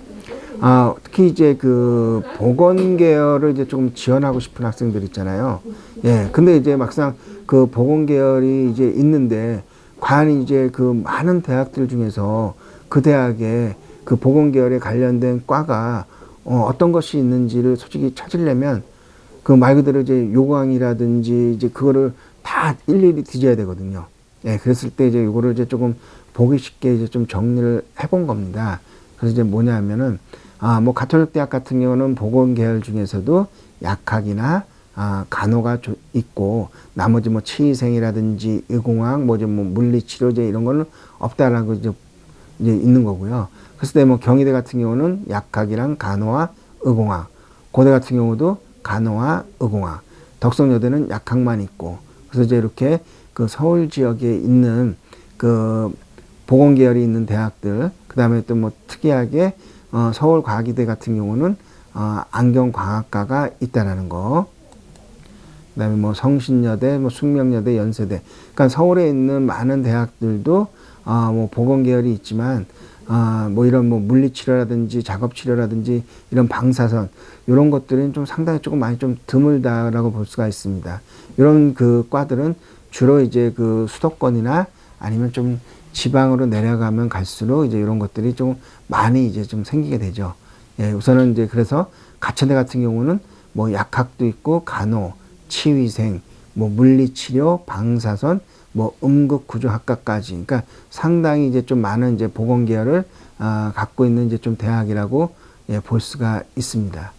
특히 이제 그 보건 계열을 이제 좀 지원하고 싶은 학생들 있잖아요. 예, 근데 이제 막상 그 보건 계열이 이제 있는데, 과연 이제 그 많은 대학들 중에서 그 대학에 그 보건 계열에 관련된 과가 어떤 것이 있는지를 솔직히 찾으려면 그 말 그대로 이제 요강이라든지 이제 그거를 다 일일이 뒤져야 되거든요. 예, 그랬을 때 이제 요거를 이제 조금 보기 쉽게 이제 좀 정리를 해본 겁니다. 그래서 이제 뭐냐면은, 뭐 가톨릭 대학 같은 경우는 보건 계열 중에서도 약학이나 간호가 있고, 나머지 뭐 치의생이라든지 의공학, 뭐 물리치료제 이런 거는 없다라고 이제 있는 거고요. 그래서 때 뭐 경희대 같은 경우는 약학이랑 간호와 의공학, 고대 같은 경우도 간호와 의공학, 덕성여대는 약학만 있고, 그래서 이제 이렇게 그 서울 지역에 있는 그 보건 계열이 있는 대학들, 그 다음에 또 뭐 특이하게 서울과학의대 같은 경우는 안경광학과가 있다라는 거. 그 다음에 뭐 성신여대, 뭐 숙명여대, 연세대. 그러니까 서울에 있는 많은 대학들도 뭐 보건 계열이 있지만 뭐 이런 뭐 물리치료라든지 작업치료라든지 이런 방사선 이런 것들은 좀 상당히 조금 많이 좀 드물다라고 볼 수가 있습니다. 이런 그 과들은 주로 이제 그 수도권이나 아니면 좀 지방으로 내려가면 갈수록 이제 이런 것들이 좀 많이 이제 좀 생기게 되죠. 예, 우선은 이제 그래서 가천대 같은 경우는 뭐 약학도 있고 간호, 치위생, 뭐 물리치료, 방사선, 뭐 음극구조학과까지, 그러니까 상당히 이제 좀 많은 이제 보건 계열을 갖고 있는 이제 좀 대학이라고 예, 볼 수가 있습니다.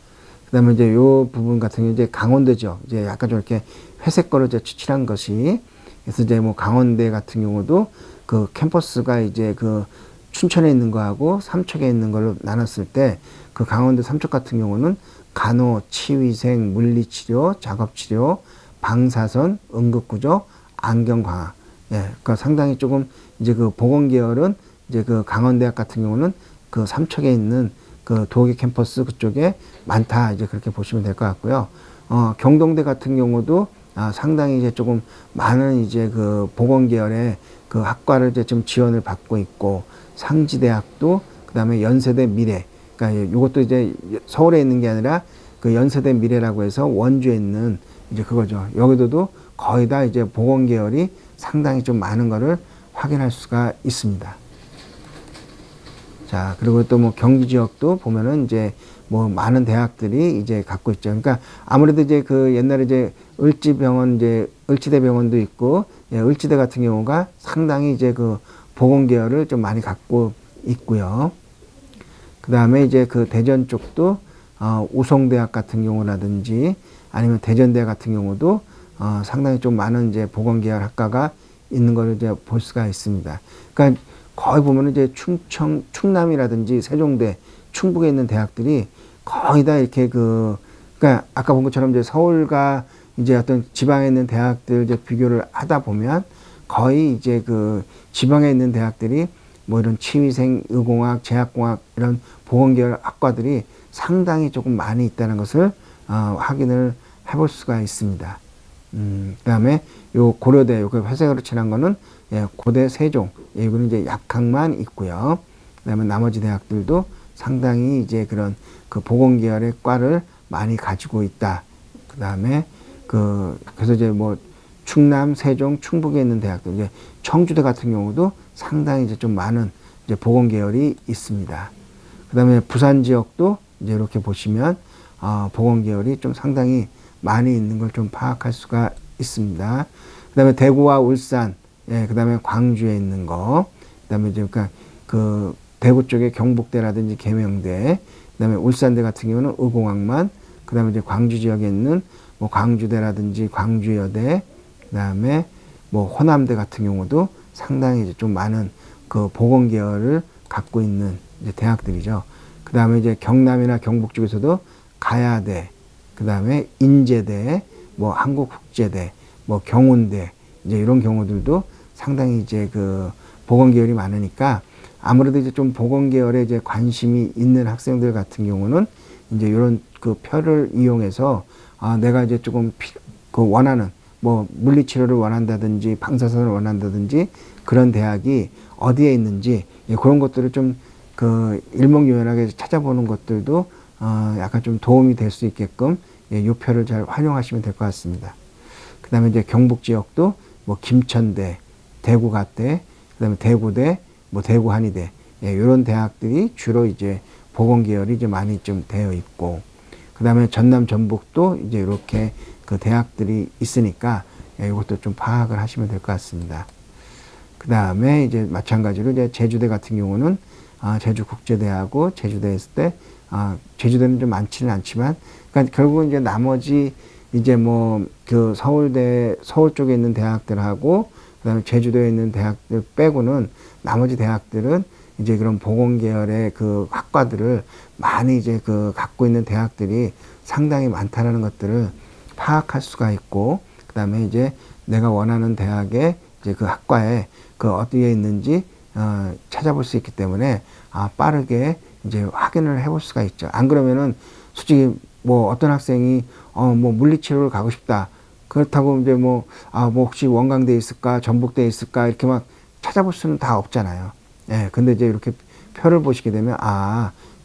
그다음에 이제 요 부분 같은 경우 이제 강원대죠. 이제 약간 좀 이렇게 회색거로 이제 칠칠한 것이, 그래서 이제 뭐 강원대 같은 경우도 그 캠퍼스가 이제 그 춘천에 있는 거하고 삼척에 있는 걸로 나눴을 때 그 강원대 삼척 같은 경우는 간호, 치위생, 물리치료, 작업치료, 방사선, 응급구조, 안경광학. 예, 그러니까 상당히 조금 이제 그 보건 계열은 이제 그 강원대학 같은 경우는 그 삼척에 있는 그 도계 캠퍼스 그쪽에 많다, 이제 그렇게 보시면 될 것 같고요. 경동대 같은 경우도 상당히 이제 조금 많은 이제 그 보건 계열의 그 학과를 이제 좀 지원을 받고 있고, 상지대학도, 그 다음에 연세대 미래, 그러니까 이것도 이제 서울에 있는 게 아니라 그 연세대 미래라고 해서 원주에 있는 이제 그거죠. 여기도 거의 다 이제 보건 계열이 상당히 좀 많은 거를 확인할 수가 있습니다. 자, 그리고 또 뭐 경기 지역도 보면은 이제 뭐 많은 대학들이 이제 갖고 있죠. 그러니까 아무래도 이제 그 옛날에 이제 을지병원, 이제 을지대병원도 있고, 예, 을지대 같은 경우가 상당히 이제 그 보건 계열을 좀 많이 갖고 있고요. 그 다음에 이제 그 대전 쪽도 우송대학 같은 경우라든지 아니면 대전대 같은 경우도 상당히 좀 많은 이제 보건 계열 학과가 있는 걸 이제 볼 수가 있습니다. 그러니까 거의 보면은 이제 충남이라든지 세종대, 충북에 있는 대학들이 거의 다 이렇게 그러니까 아까 본 것처럼 이제 서울과 이제 어떤 지방에 있는 대학들 이제 비교를 하다 보면 거의 이제 그 지방에 있는 대학들이 뭐 이런 치위생, 의공학, 제약공학 이런 보건계열 학과들이 상당히 조금 많이 있다는 것을 확인을 해볼 수가 있습니다. 그다음에 요 고려대, 요 회색으로 칠한 거는 예, 고대 세종, 예, 이거는 이제 약학만 있고요. 그다음에 나머지 대학들도 상당히 이제 그런 그 보건계열의 과를 많이 가지고 있다. 그다음에 그래서 이제 뭐 충남, 세종, 충북에 있는 대학들, 이제 청주대 같은 경우도 상당히 이제 좀 많은 이제 보건 계열이 있습니다. 그다음에 부산 지역도 이제 이렇게 보시면 보건 계열이 좀 상당히 많이 있는 걸 좀 파악할 수가 있습니다. 그다음에 대구와 울산, 예, 그다음에 광주에 있는 거, 그다음에 이제 그러니까 그 대구 쪽에 경북대라든지 계명대, 그다음에 울산대 같은 경우는 의공학만, 그다음에 이제 광주 지역에 있는 뭐 광주대라든지 광주여대, 그다음에 뭐 호남대 같은 경우도 상당히 이제 좀 많은 그 보건 계열을 갖고 있는 이제 대학들이죠. 그다음에 이제 경남이나 경북 쪽에서도 가야대, 그다음에 인제대, 뭐 한국국제대, 뭐 경운대, 이제 이런 경우들도 상당히 이제 그 보건 계열이 많으니까 아무래도 이제 좀 보건 계열에 이제 관심이 있는 학생들 같은 경우는 이제 이런 그 표를 이용해서 내가 이제 조금 그 원하는 뭐 물리치료를 원한다든지 방사선을 원한다든지 그런 대학이 어디에 있는지 그런 것들을 좀 그 일목요연하게 찾아보는 것들도 약간 좀 도움이 될 수 있게끔 이 표를 잘 활용하시면 될 것 같습니다. 그 다음에 이제 경북 지역도 뭐 김천대, 대구가대, 그 다음에 대구대, 뭐 대구한의대, 이런 대학들이 주로 이제 보건 계열이 이제 많이 좀 되어 있고, 그 다음에 전남 전북도 이제 이렇게 그 대학들이 있으니까 이것도 좀 파악을 하시면 될 것 같습니다. 그 다음에 이제 마찬가지로 이제 제주대 같은 경우는 제주국제대하고 제주대에 있을 때 제주대는 좀 많지는 않지만, 그러니까 결국은 이제 나머지 이제 뭐 그 서울 쪽에 있는 대학들하고 그다음에 제주도에 있는 대학들 빼고는 나머지 대학들은 이제 그런 보건 계열의 그 학과들을 많이 이제 그 갖고 있는 대학들이 상당히 많다라는 것들을 파악할 수가 있고, 그다음에 이제 내가 원하는 대학의 이제 그 학과에 그 어디에 있는지 찾아볼 수 있기 때문에 빠르게 이제 확인을 해볼 수가 있죠. 안 그러면은 솔직히 뭐 어떤 학생이 뭐 물리치료를 가고 싶다. 그렇다고 이제 뭐 혹시 원광대에 있을까, 전북대에 있을까 이렇게 막 찾아볼 수는 다 없잖아요. 예, 근데 이제 이렇게 표를 보시게 되면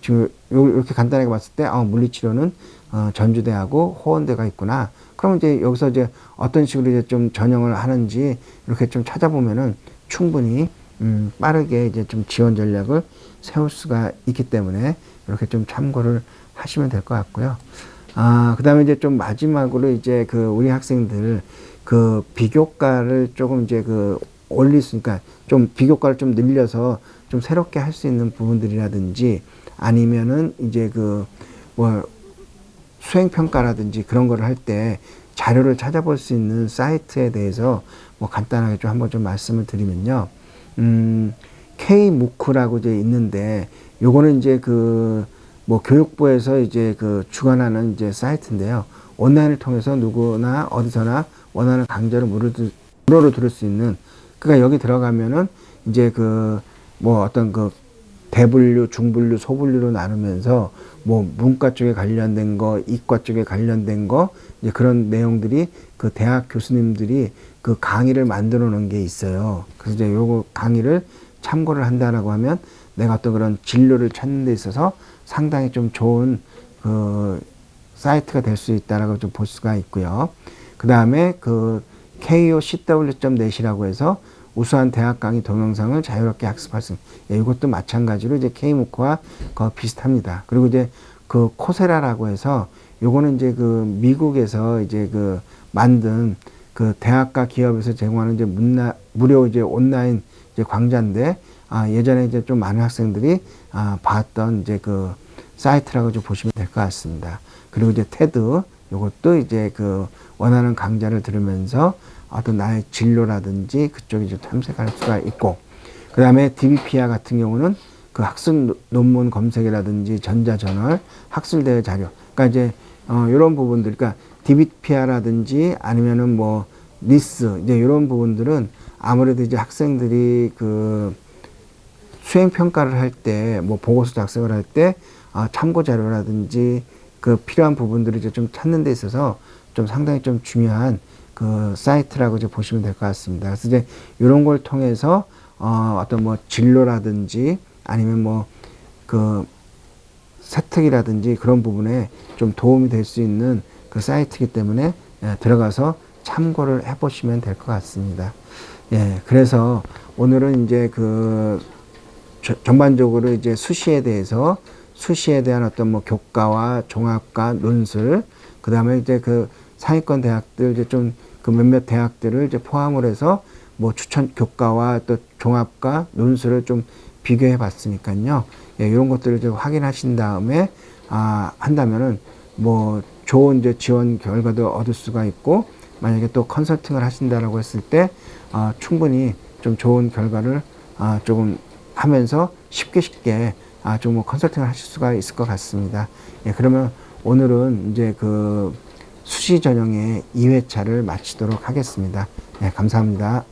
지금 이렇게 간단하게 봤을 때 물리치료는 전주대하고 호원대가 있구나. 그럼 이제 여기서 이제 어떤 식으로 이제 좀 전형을 하는지 이렇게 좀 찾아보면은 충분히 빠르게 이제 좀 지원 전략을 세울 수가 있기 때문에 이렇게 좀 참고를 하시면 될 것 같고요. 그 다음에 이제 좀 마지막으로 이제 그 우리 학생들 그 비교과를 조금 이제 그 올릴 수, 그러니까 좀 비교과를 좀 늘려서 좀 새롭게 할 수 있는 부분들이라든지 아니면은 이제 그 뭐 수행평가라든지 그런 거를 할 때 자료를 찾아볼 수 있는 사이트에 대해서 뭐 간단하게 좀 한번 좀 말씀을 드리면요. K무크라고 이제 있는데 요거는 이제 그 뭐 교육부에서 이제 그 주관하는 이제 사이트인데요. 온라인을 통해서 누구나 어디서나 원하는 강좌를 무료로 들을 수 있는, 그러니까 여기 들어가면은 이제 그 뭐 어떤 그 대분류, 중분류, 소분류로 나누면서 뭐 문과 쪽에 관련된 거, 이과 쪽에 관련된 거, 이제 그런 내용들이 그 대학 교수님들이 그 강의를 만들어 놓은 게 있어요. 그래서 이제 요거 강의를 참고를 한다라고 하면 내가 어떤 그런 진로를 찾는 데 있어서 상당히 좀 좋은 그 사이트가 될 수 있다라고 좀 볼 수가 있고요. 그 다음에 그 KOCW.net이라고 해서 우수한 대학 강의 동영상을 자유롭게 학습할 수 있는, 이것도 마찬가지로 이제 K무크와 비슷합니다. 그리고 이제 그 코세라라고 해서 요거는 이제 그 미국에서 이제 그 만든 그 대학과 기업에서 제공하는 이제 무료 이제 온라인 이제 강좌인데, 예전에 이제 좀 많은 학생들이 봤던 이제 그 사이트라고 좀 보시면 될 것 같습니다. 그리고 이제 테드, 요것도 이제 그 원하는 강좌를 들으면서 어떤 나의 진로라든지 그쪽에 좀 탐색할 수가 있고, 그 다음에 DBPR 같은 경우는 그 학술 논문 검색이라든지 전자저널, 학술대회 자료, 그러니까 이제 이런 부분들, 그러니까 DBPR라든지 아니면은 뭐 리스, 이제 이런 부분들은 아무래도 이제 학생들이 그 수행 평가를 할 때, 뭐 보고서 작성을 할 때 참고 자료라든지 그 필요한 부분들을 이제 좀 찾는 데 있어서 좀 상당히 좀 중요한 그 사이트라고 이제 보시면 될 것 같습니다. 그래서 이제 이런 걸 통해서 어떤 뭐 진로라든지 아니면 뭐 그 세특이라든지 그런 부분에 좀 도움이 될 수 있는 그 사이트이기 때문에 들어가서 참고를 해 보시면 될 것 같습니다. 그래서 오늘은 이제 그 전반적으로 이제 수시에 대한 어떤 뭐 교과와 종합과 논술, 그 다음에 이제 그 상위권 대학들 이제 좀 그 몇몇 대학들을 이제 포함을 해서 뭐 추천 교과와 또 종합과 논술을 좀 비교해 봤으니까요. 이런 것들을 좀 확인하신 다음에 한다면은 뭐 좋은 이제 지원 결과도 얻을 수가 있고, 만약에 또 컨설팅을 하신다라고 했을 때 충분히 좀 좋은 결과를 조금 하면서 쉽게 좀 뭐 컨설팅을 하실 수가 있을 것 같습니다. 그러면 오늘은 이제 그 수시 전형의 2회차를 마치도록 하겠습니다. 감사합니다.